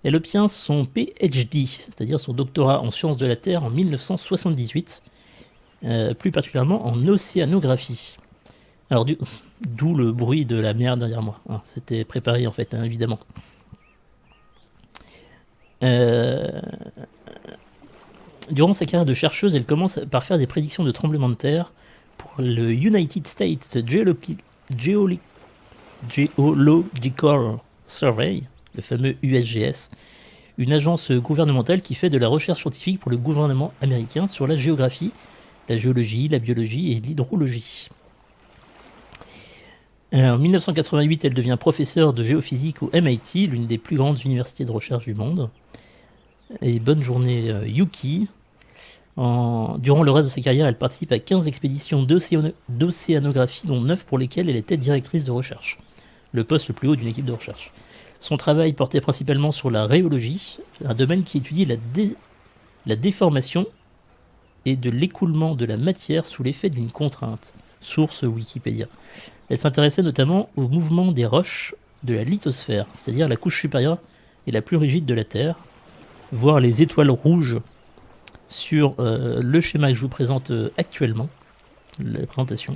Elle obtient son PhD, c'est-à-dire son doctorat en sciences de la Terre, en 1978, plus particulièrement en océanographie. Alors, d'où le bruit de la mer derrière moi. Hein, c'était préparé en fait, hein, évidemment. Durant sa carrière de chercheuse, elle commence par faire des prédictions de tremblements de terre pour le United States Geological Survey, le fameux USGS, une agence gouvernementale qui fait de la recherche scientifique pour le gouvernement américain sur la géographie, la géologie, la biologie et l'hydrologie. En 1988, elle devient professeure de géophysique au MIT, l'une des plus grandes universités de recherche du monde. Et bonne journée Yuki. Durant le reste de sa carrière, elle participe à 15 expéditions d'océanographie, dont 9 pour lesquelles elle était directrice de recherche, le poste le plus haut d'une équipe de recherche. Son travail portait principalement sur la rhéologie, un domaine qui étudie la déformation et de l'écoulement de la matière sous l'effet d'une contrainte. Source Wikipédia. Elle s'intéressait notamment au mouvement des roches de la lithosphère, c'est-à-dire la couche supérieure et la plus rigide de la Terre, voir les étoiles rouges sur le schéma que je vous présente actuellement, la présentation.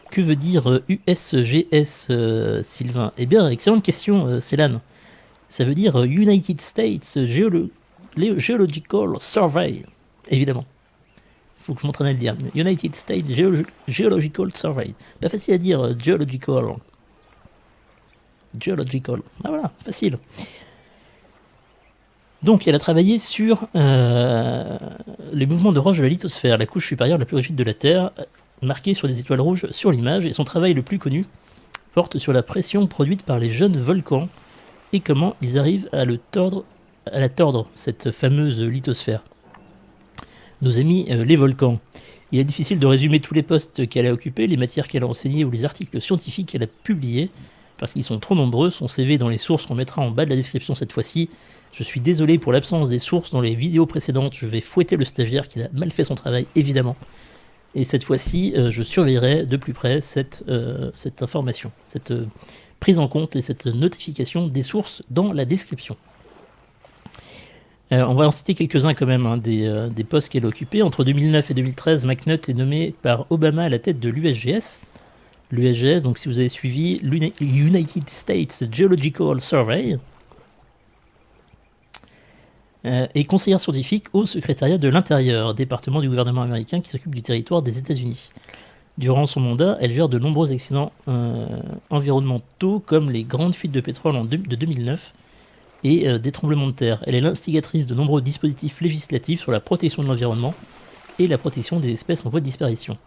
Que veut dire USGS, Sylvain? Eh bien, excellente question, Célan. Ça veut dire United States Geological Survey, évidemment. Il faut que je m'entraîne à le dire. United States Geological Survey. Pas facile à dire, geological. Geological. Ah voilà, facile. Donc, elle a travaillé sur les mouvements de roches de la lithosphère, la couche supérieure la plus rigide de la Terre, marquée sur des étoiles rouges sur l'image, et son travail le plus connu porte sur la pression produite par les jeunes volcans et comment ils arrivent à le tordre à la tordre, cette fameuse lithosphère. Nos amis les volcans. Il est difficile de résumer tous les postes qu'elle a occupés, les matières qu'elle a enseignées ou les articles scientifiques qu'elle a publiés, parce qu'ils sont trop nombreux. Son CV dans les sources, on mettra en bas de la description cette fois-ci. Je suis désolé pour l'absence des sources dans les vidéos précédentes, je vais fouetter le stagiaire qui a mal fait son travail, évidemment. Et cette fois-ci, je surveillerai de plus près cette information, cette prise en compte et cette notification des sources dans la description. On va en citer quelques-uns quand même, des postes qu'elle a occupés. Entre 2009 et 2013, McNutt est nommé par Obama à la tête de l'USGS. L'USGS, donc si vous avez suivi, l'United States Geological Survey, et conseillère scientifique au secrétariat de l'Intérieur, département du gouvernement américain qui s'occupe du territoire des États-Unis. Durant son mandat, elle gère de nombreux accidents environnementaux comme les grandes fuites de pétrole de 2009 et des tremblements de terre. Elle est l'instigatrice de nombreux dispositifs législatifs sur la protection de l'environnement et la protection des espèces en voie de disparition.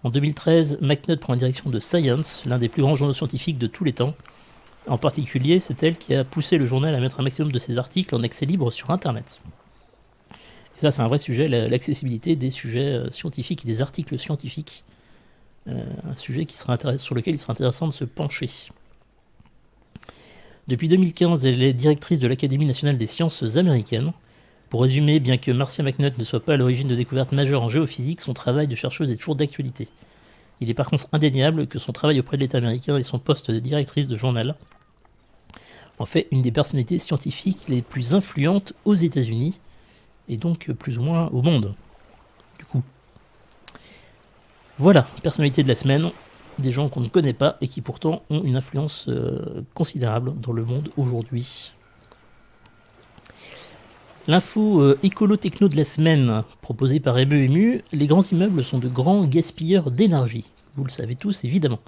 En 2013, McNutt prend la direction de Science, l'un des plus grands journaux scientifiques de tous les temps. En particulier, c'est elle qui a poussé le journal à mettre un maximum de ses articles en accès libre sur Internet. Et ça, c'est un vrai sujet, l'accessibilité des sujets scientifiques et des articles scientifiques. Un sujet sur lequel il sera intéressant de se pencher. Depuis 2015, elle est directrice de l'Académie nationale des sciences américaines. Pour résumer, bien que Marcia McNutt ne soit pas à l'origine de découvertes majeures en géophysique, son travail de chercheuse est toujours d'actualité. Il est par contre indéniable que son travail auprès de l'État américain et son poste de directrice de journal en fait une des personnalités scientifiques les plus influentes aux États-Unis et donc plus ou moins au monde. Du coup, voilà, personnalité de la semaine, des gens qu'on ne connaît pas et qui pourtant ont une influence considérable dans le monde aujourd'hui. L'info écolo-techno de la semaine, proposée par EMU, les grands immeubles sont de grands gaspilleurs d'énergie. Vous le savez tous, évidemment.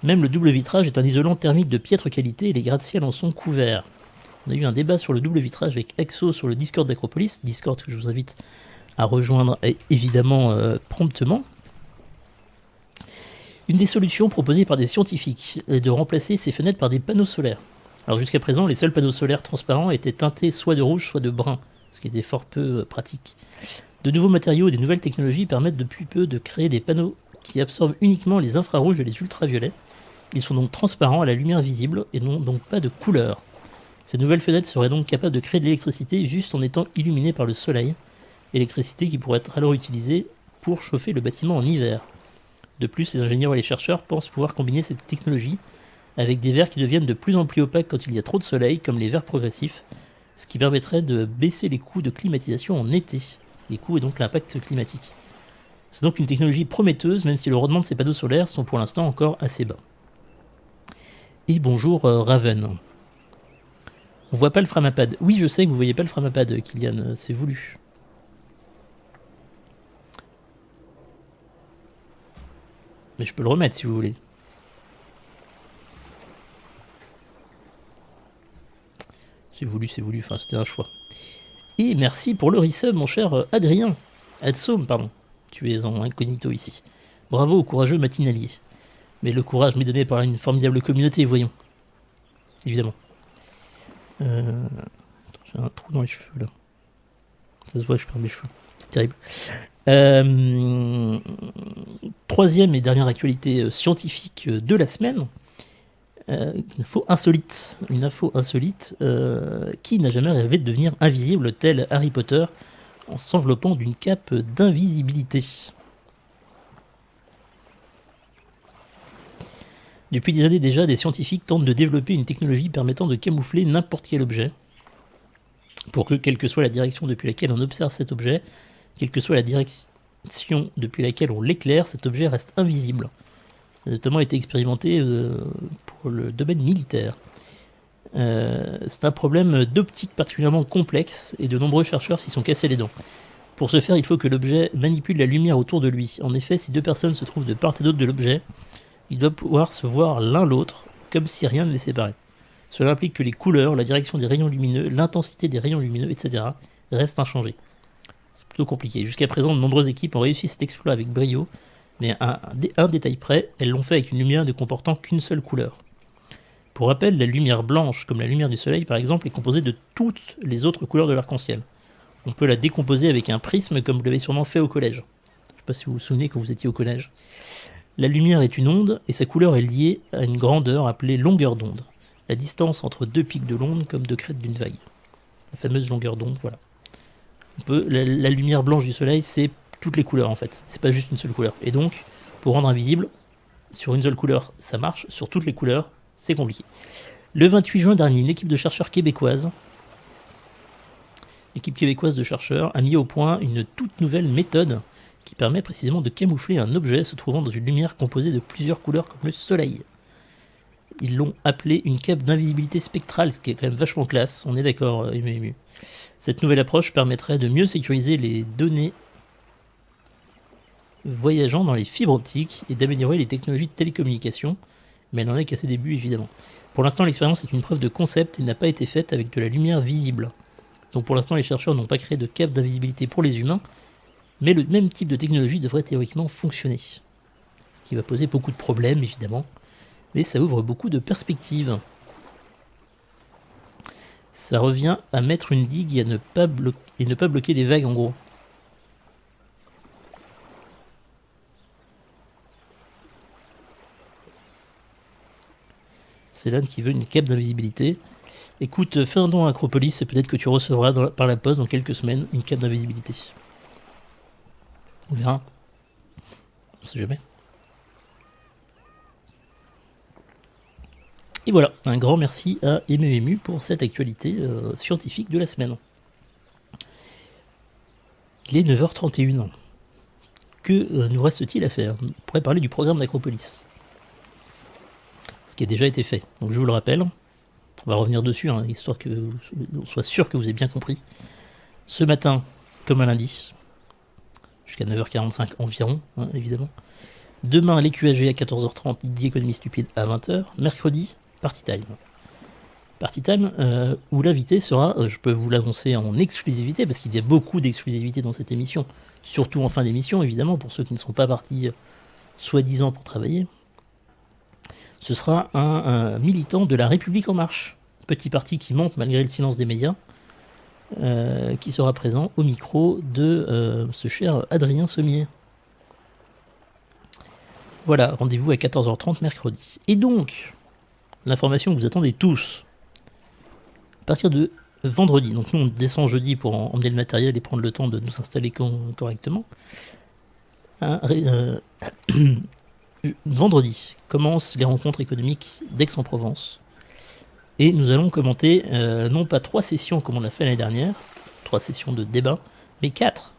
Même le double vitrage est un isolant thermique de piètre qualité et les gratte-ciel en sont couverts. On a eu un débat sur le double vitrage avec Exo sur le Discord d'Acropolis, Discord que je vous invite à rejoindre évidemment promptement. Une des solutions proposées par des scientifiques est de remplacer ces fenêtres par des panneaux solaires. Alors jusqu'à présent, les seuls panneaux solaires transparents étaient teintés soit de rouge, soit de brun, ce qui était fort peu pratique. De nouveaux matériaux et de nouvelles technologies permettent depuis peu de créer des panneaux qui absorbent uniquement les infrarouges et les ultraviolets. Ils sont donc transparents à la lumière visible et n'ont donc pas de couleur. Ces nouvelles fenêtres seraient donc capables de créer de l'électricité juste en étant illuminées par le soleil, électricité qui pourrait être alors utilisée pour chauffer le bâtiment en hiver. De plus, les ingénieurs et les chercheurs pensent pouvoir combiner cette technologie avec des verres qui deviennent de plus en plus opaques quand il y a trop de soleil, comme les verres progressifs, ce qui permettrait de baisser les coûts de climatisation en été. Les coûts et donc l'impact climatique. C'est donc une technologie prometteuse, même si le rendement de ces panneaux solaires sont pour l'instant encore assez bas. Et bonjour Raven. On voit pas le Framapad. Oui, je sais que vous voyez pas le Framapad, Kylian, c'est voulu. Mais je peux le remettre si vous voulez. C'est voulu, enfin c'était un choix. Et merci pour le resub, mon cher Adrien. Adsome, pardon. Tu es en incognito ici. Bravo au courageux matinalier. Mais le courage m'est donné par une formidable communauté, voyons. Évidemment. J'ai un trou dans les cheveux là. Ça se voit, je perds mes cheveux. C'est terrible. Troisième et dernière actualité scientifique de la semaine. Une info insolite. Qui n'a jamais rêvé de devenir invisible tel Harry Potter en s'enveloppant d'une cape d'invisibilité. Depuis des années déjà, des scientifiques tentent de développer une technologie permettant de camoufler n'importe quel objet pour que, quelle que soit la direction depuis laquelle on observe cet objet, quelle que soit la direction depuis laquelle on l'éclaire, cet objet reste invisible. Ça a notamment été expérimenté pour le domaine militaire. C'est un problème d'optique particulièrement complexe et de nombreux chercheurs s'y sont cassés les dents. Pour ce faire, il faut que l'objet manipule la lumière autour de lui. En effet, si deux personnes se trouvent de part et d'autre de l'objet, ils doivent pouvoir se voir l'un l'autre, comme si rien ne les séparait. Cela implique que les couleurs, la direction des rayons lumineux, l'intensité des rayons lumineux, etc. restent inchangés. C'est plutôt compliqué. Jusqu'à présent, de nombreuses équipes ont réussi cet exploit avec brio, mais à un détail près, elles l'ont fait avec une lumière ne comportant qu'une seule couleur. Pour rappel, la lumière blanche, comme la lumière du soleil par exemple, est composée de toutes les autres couleurs de l'arc-en-ciel. On peut la décomposer avec un prisme comme vous l'avez sûrement fait au collège. Je ne sais pas si vous vous souvenez quand vous étiez au collège. La lumière est une onde et sa couleur est liée à une grandeur appelée longueur d'onde. La distance entre deux pics de l'onde comme deux crêtes d'une vague. La fameuse longueur d'onde, voilà. La lumière blanche du soleil, c'est toutes les couleurs en fait. C'est pas juste une seule couleur. Et donc, pour rendre invisible, sur une seule couleur, ça marche. Sur toutes les couleurs, c'est compliqué. Le 28 juin dernier, une équipe de chercheurs québécoise, de chercheurs, a mis au point une toute nouvelle méthode qui permet précisément de camoufler un objet se trouvant dans une lumière composée de plusieurs couleurs comme le soleil. Ils l'ont appelé une cape d'invisibilité spectrale, ce qui est quand même vachement classe, on est d'accord, Ému. Cette nouvelle approche permettrait de mieux sécuriser les données voyageant dans les fibres optiques et d'améliorer les technologies de télécommunication, mais elle n'en est qu'à ses débuts évidemment. Pour l'instant, l'expérience est une preuve de concept et n'a pas été faite avec de la lumière visible. Donc pour l'instant, les chercheurs n'ont pas créé de cape d'invisibilité pour les humains, mais le même type de technologie devrait théoriquement fonctionner. Ce qui va poser beaucoup de problèmes évidemment, mais ça ouvre beaucoup de perspectives. Ça revient à mettre une digue et ne pas bloquer les vagues en gros. C'est l'âne qui veut une cape d'invisibilité. Écoute, fais un don à Acropolis et peut-être que tu recevras par la poste dans quelques semaines une cape d'invisibilité. On verra. On sait jamais. Et voilà, un grand merci à Ému pour cette actualité scientifique de la semaine. Il est 9h31. Que nous reste-t-il à faire? On pourrait parler du programme d'Acropolis. Ce qui a déjà été fait. Donc je vous le rappelle, on va revenir dessus, hein, histoire que on soit sûr que vous avez bien compris. Ce matin, comme un lundi, jusqu'à 9h45 environ, hein, évidemment. Demain, les QAG à 14h30, Didi Économie Stupide à 20h. Mercredi, Party Time. Party Time, où l'invité sera, je peux vous l'annoncer en exclusivité, parce qu'il y a beaucoup d'exclusivité dans cette émission, surtout en fin d'émission, évidemment, pour ceux qui ne sont pas partis soi-disant pour travailler. Ce sera un militant de la République En Marche, petit parti qui monte malgré le silence des médias, qui sera présent au micro de ce cher Adrien Sommier. Voilà, rendez-vous à 14h30 mercredi. Et donc, l'information que vous attendez tous, à partir de vendredi, donc nous on descend jeudi pour emmener le matériel et prendre le temps de nous installer correctement. Vendredi commencent les rencontres économiques d'Aix-en-Provence. Et nous allons commenter non pas 3 sessions comme on l'a fait l'année dernière, 3 sessions de débat, mais 4.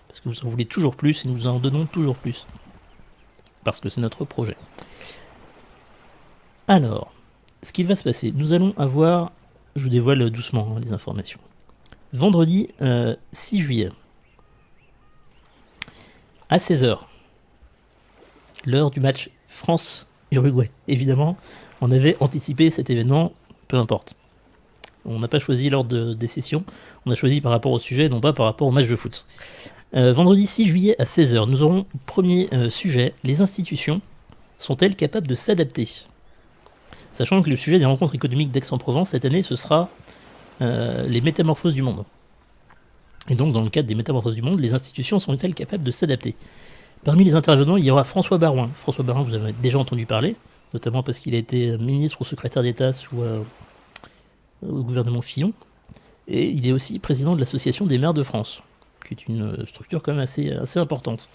Parce que vous en voulez toujours plus et nous en donnons toujours plus. Parce que c'est notre projet. Alors, ce qu'il va se passer, nous allons avoir, je vous dévoile doucement les informations. Vendredi 6 juillet, à 16h, l'heure du match France-Uruguay. Évidemment, on avait anticipé cet événement, peu importe. On n'a pas choisi l'ordre des sessions, on a choisi par rapport au sujet, non pas par rapport au match de foot. Vendredi 6 juillet à 16h, nous aurons premier sujet, les institutions sont-elles capables de s'adapter? Sachant que le sujet des rencontres économiques d'Aix-en-Provence cette année, ce sera les métamorphoses du monde. Et donc dans le cadre des métamorphoses du monde, les institutions sont-elles capables de s'adapter? Parmi les intervenants, il y aura François Baroin. François Baroin, vous avez déjà entendu parler, notamment parce qu'il a été ministre ou secrétaire d'État au gouvernement Fillon. Et il est aussi président de l'Association des maires de France, qui est une structure quand même assez importante.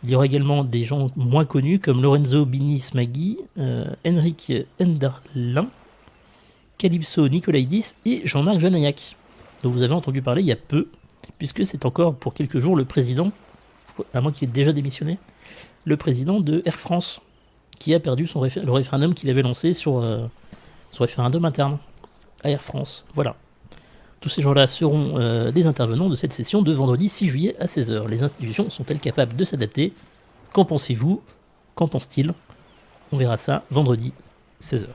Il y aura également des gens moins connus comme Lorenzo Bini Smaghi, Henrik Enderlin, Calypso Nicolaïdis et Jean-Marc Janaillac, dont vous avez entendu parler il y a peu, puisque c'est encore pour quelques jours le président, à moins qu'il ait déjà démissionné, le président de Air France, qui a perdu le référendum qu'il avait lancé sur référendum interne à Air France. Voilà. Tous ces gens-là seront des intervenants de cette session de vendredi 6 juillet à 16h. Les institutions sont-elles capables de s'adapter? Qu'en pensez-vous? Qu'en pense-t-il? On verra ça vendredi 16h.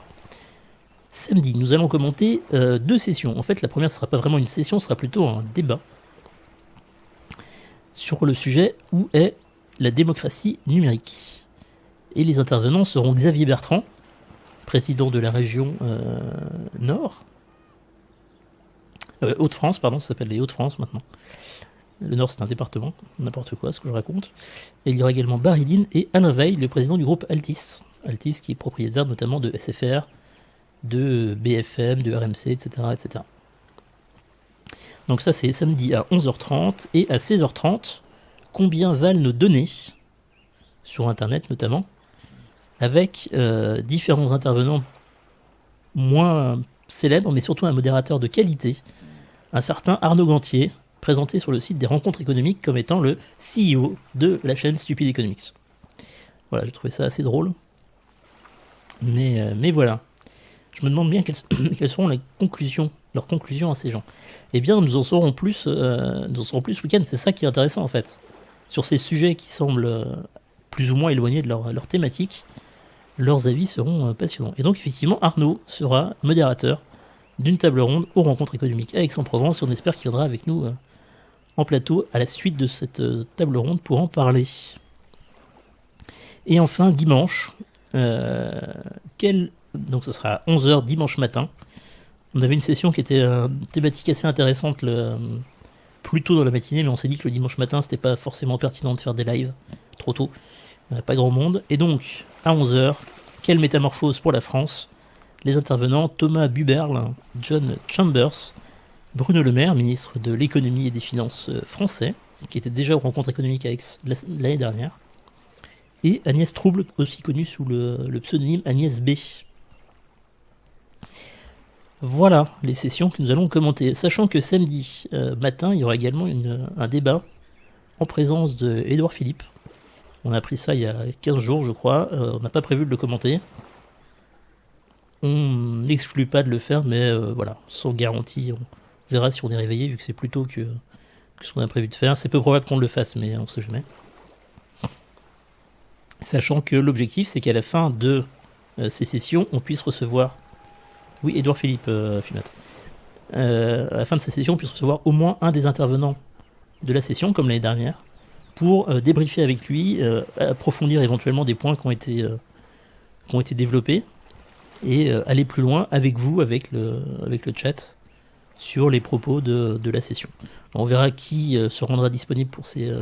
Samedi, nous allons commenter 2 sessions. En fait, la première ne sera pas vraiment une session, ce sera plutôt un débat sur le sujet où est la démocratie numérique. Et les intervenants seront Xavier Bertrand, président de la région Nord. Hauts-de-France, pardon, ça s'appelle les Hauts-de-France maintenant. Le Nord, c'est un département, n'importe quoi, ce que je raconte. Et il y aura également Baridine et Alain Veil, le président du groupe Altis. Altis qui est propriétaire notamment de SFR, de BFM, de RMC, etc. etc. Donc ça, c'est samedi à 11h30. Et à 16h30, combien valent nos données, sur Internet notamment, avec différents intervenants moins célèbres, mais surtout un modérateur de qualité, un certain Arnaud Gantier, présenté sur le site des rencontres économiques comme étant le CEO de la chaîne Stupid Economics. Voilà, j'ai trouvé ça assez drôle. Mais voilà. Je me demande bien quelles seront leurs conclusions à ces gens. Eh bien, nous en saurons plus ce week-end. C'est ça qui est intéressant en fait. Sur ces sujets qui semblent plus ou moins éloignés de leur thématique, leurs avis seront passionnants. Et donc effectivement, Arnaud sera modérateur d'une table ronde aux rencontres économiques à Aix-en-Provence. On espère qu'il viendra avec nous en plateau à la suite de cette table ronde pour en parler. Et enfin, dimanche, donc ce sera à 11h dimanche matin. On avait une session qui était thématique assez intéressante plus tôt dans la matinée, mais on s'est dit que le dimanche matin, c'était pas forcément pertinent de faire des lives trop tôt. Il n'y a pas grand monde. Et donc, à 11h, quelle métamorphose pour la France? Les intervenants, Thomas Buberl, John Chambers, Bruno Le Maire, ministre de l'économie et des finances français, qui était déjà aux rencontres économiques à Aix l'année dernière, et Agnès Trouble, aussi connue sous le pseudonyme Agnès B. Voilà les sessions que nous allons commenter. Sachant que samedi matin, il y aura également un débat en présence de Édouard Philippe. On a appris ça il y a 15 jours, je crois. On n'a pas prévu de le commenter. On n'exclut pas de le faire, mais voilà, sans garantie. On verra si on est réveillé, vu que c'est plus tôt que ce qu'on a prévu de faire. C'est peu probable qu'on le fasse, mais on ne sait jamais. Sachant que l'objectif, c'est qu'à la fin de ces sessions, on puisse recevoir... Oui, Édouard Philippe, Fimat. À la fin de ces sessions, on puisse recevoir au moins un des intervenants de la session, comme l'année dernière, pour débriefer avec lui, approfondir éventuellement des points qui ont été développés, et aller plus loin avec vous, avec le chat, sur les propos de la session. Alors, on verra qui se rendra disponible pour ces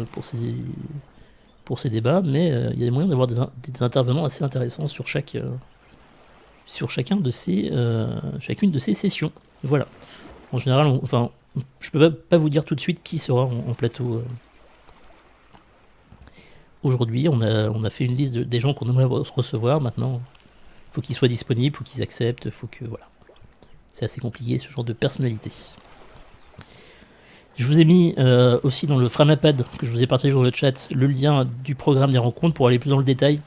débats, mais il y a des moyens d'avoir des intervenants assez intéressants sur chacune de ces sessions. Voilà. En général, je peux pas vous dire tout de suite qui sera en plateau aujourd'hui. On a fait une liste des gens qu'on aimerait recevoir. Maintenant, il faut qu'ils soient disponibles, il faut qu'ils acceptent, voilà. C'est assez compliqué, ce genre de personnalité. Je vous ai mis aussi dans le Framapad que je vous ai partagé dans le chat le lien du programme des rencontres pour aller plus dans le détail.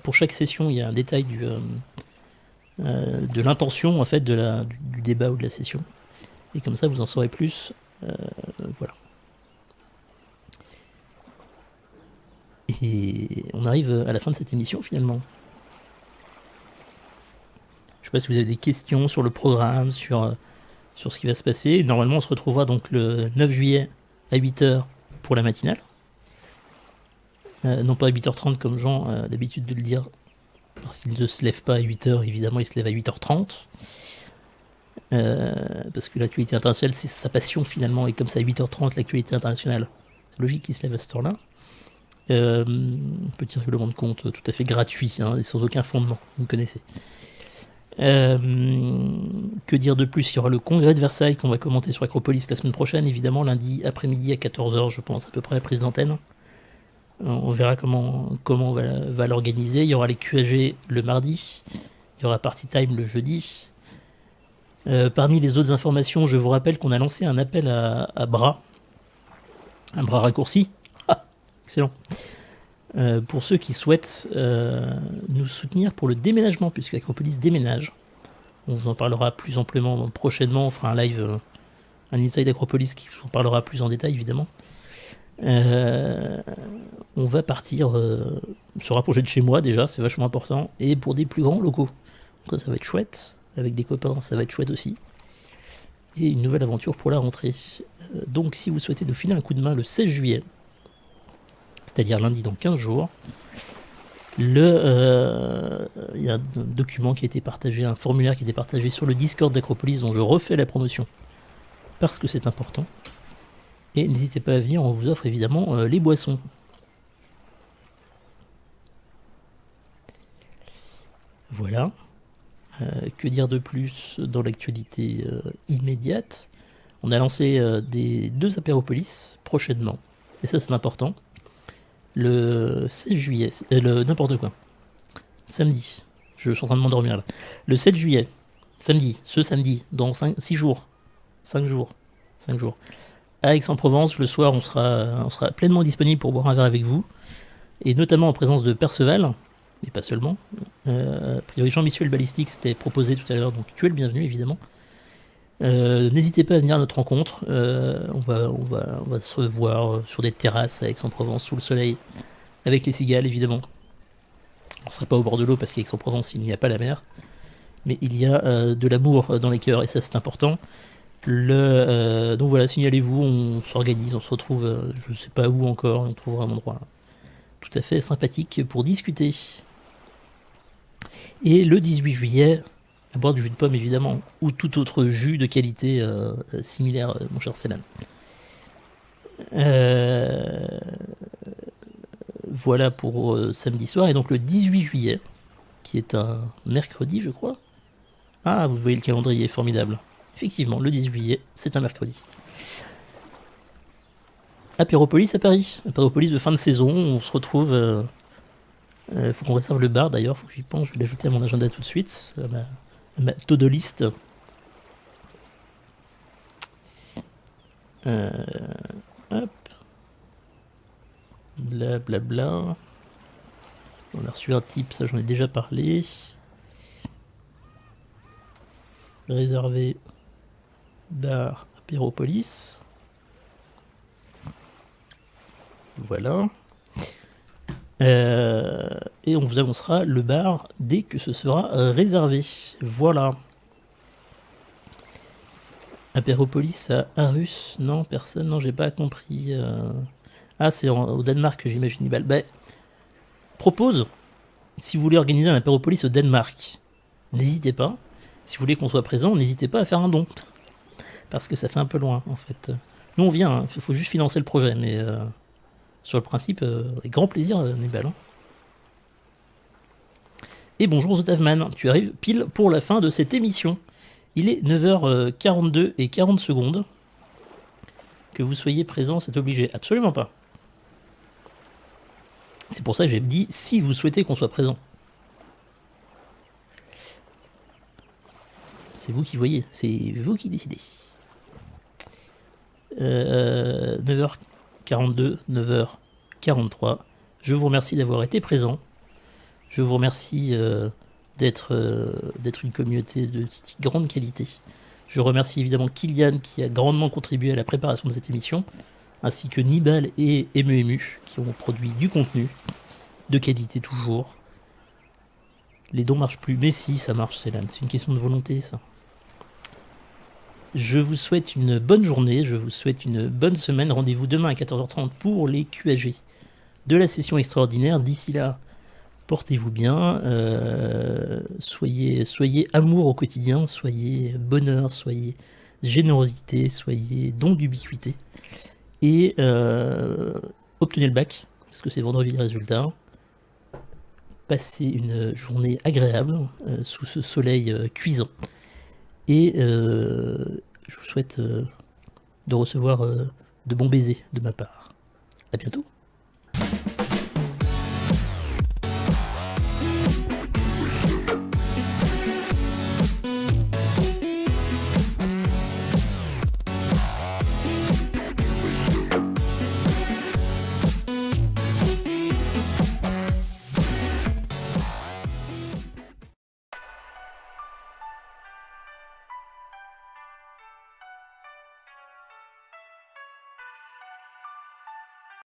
Pour chaque session, il y a un détail de l'intention en fait du débat ou de la session. Et comme ça, vous en saurez plus. Voilà. Et on arrive à la fin de cette émission finalement. Je ne sais pas si vous avez des questions sur le programme, sur ce qui va se passer. Normalement, on se retrouvera donc le 9 juillet à 8h pour la matinale. Non pas à 8h30 comme Jean a l'habitude de le dire, parce qu'il ne se lève pas à 8h, évidemment, il se lève à 8h30. Parce que l'actualité internationale, c'est sa passion finalement, et comme ça à 8h30, l'actualité internationale, c'est logique qu'il se lève à cette heure-là. Petit règlement de compte tout à fait gratuit, et sans aucun fondement, vous me connaissez. Que dire de plus? Il y aura le congrès de Versailles qu'on va commenter sur Acropolis la semaine prochaine, évidemment lundi après-midi à 14h, je pense, à peu près, prise d'antenne. On verra comment on va l'organiser. Il y aura les QAG le mardi, il y aura Party Time le jeudi. Parmi les autres informations, je vous rappelle qu'on a lancé un appel à bras, un bras raccourci. Ah, excellent. Pour ceux qui souhaitent nous soutenir pour le déménagement, puisque Acropolis déménage. On vous en parlera plus amplement prochainement. On fera un live, un Inside Acropolis qui vous en parlera plus en détail, évidemment. On va partir se rapprocher de chez moi déjà, c'est vachement important, et pour des plus grands locaux. Donc ça va être chouette, avec des copains, ça va être chouette aussi. Et une nouvelle aventure pour la rentrée. Donc si vous souhaitez nous filer un coup de main le 16 juillet, c'est-à-dire lundi dans 15 jours, Il y a un document qui a été partagé, un formulaire qui a été partagé sur le Discord d'Acropolis dont je refais la promotion parce que c'est important. Et n'hésitez pas à venir, on vous offre évidemment les boissons. Voilà. Que dire de plus dans l'actualité immédiate? On a lancé des 2 apéropolis prochainement. Et ça, c'est important. Le 16 juillet, n'importe quoi. Samedi. Je suis en train de m'endormir là. Le 7 juillet, samedi, ce samedi, dans 6 jours. 5 jours. 5 jours. À Aix-en-Provence, le soir, on sera pleinement disponible pour boire un verre avec vous. Et notamment en présence de Perceval, mais pas seulement. A priori, Jean-Michel Ballistique s'était proposé tout à l'heure, donc tu es le bienvenu évidemment. N'hésitez pas à venir à notre rencontre. On va se revoir sur des terrasses à Aix-en-Provence, sous le soleil, avec les cigales évidemment. On ne sera pas au bord de l'eau parce qu'Aix-en-Provence, il n'y a pas la mer. Mais il y a de l'amour dans les cœurs et ça c'est important. Donc voilà, signalez-vous, on s'organise, on se retrouve, je ne sais pas où encore, on trouvera un endroit tout à fait sympathique pour discuter. Et le 18 juillet, à boire du jus de pomme évidemment, ou tout autre jus de qualité similaire, mon cher Célan. Voilà pour samedi soir, et donc le 18 juillet, qui est un mercredi je crois. Ah, vous voyez le calendrier, formidable. Effectivement, le 18 juillet, c'est un mercredi. Apéropolis à Paris. Apéropolis de fin de saison, on se retrouve... faut qu'on réserve le bar d'ailleurs, faut que j'y pense, je vais l'ajouter à mon agenda tout de suite, à ma to-do list. Hop. Blablabla. Bla bla. On a reçu un type, ça j'en ai déjà parlé. Réservé bar Apéropolis. Voilà. Et on vous annoncera le bar dès que ce sera réservé. Voilà. Apéropolis à Aarhus. Non, personne. Non, j'ai pas compris. Ah, c'est au Danemark, j'imagine. Bah, propose, si vous voulez organiser un apéropolis au Danemark, n'hésitez pas. Si vous voulez qu'on soit présent, n'hésitez pas à faire un don. Parce que ça fait un peu loin, en fait. Nous, on vient, hein. Faut juste financer le projet, mais sur le principe, avec grand plaisir, Nibal. Hein. Et bonjour Zotavman, tu arrives pile pour la fin de cette émission. Il est 9h42 et 40 secondes. Que vous soyez présent, c'est obligé. Absolument pas. C'est pour ça que j'ai dit si vous souhaitez qu'on soit présent. C'est vous qui voyez, c'est vous qui décidez. 9h42, 9h43. Je vous remercie d'avoir été présent. Je vous remercie d'être une communauté de si grande qualité. Je remercie évidemment Kylian qui a grandement contribué à la préparation de cette émission, ainsi que Nibal et Emu qui ont produit du contenu de qualité toujours. Les dons marchent plus, mais si, ça marche, c'est une question de volonté, ça. Je vous souhaite une bonne journée, je vous souhaite une bonne semaine. Rendez-vous demain à 14h30 pour les QAG de la session extraordinaire. D'ici là, portez-vous bien, soyez amour au quotidien, soyez bonheur, soyez générosité, soyez don d'ubiquité. Et obtenez le bac, parce que c'est vendredi les résultats. Passez une journée agréable sous ce soleil cuisant. Et je vous souhaite de recevoir de bons baisers de ma part. À bientôt.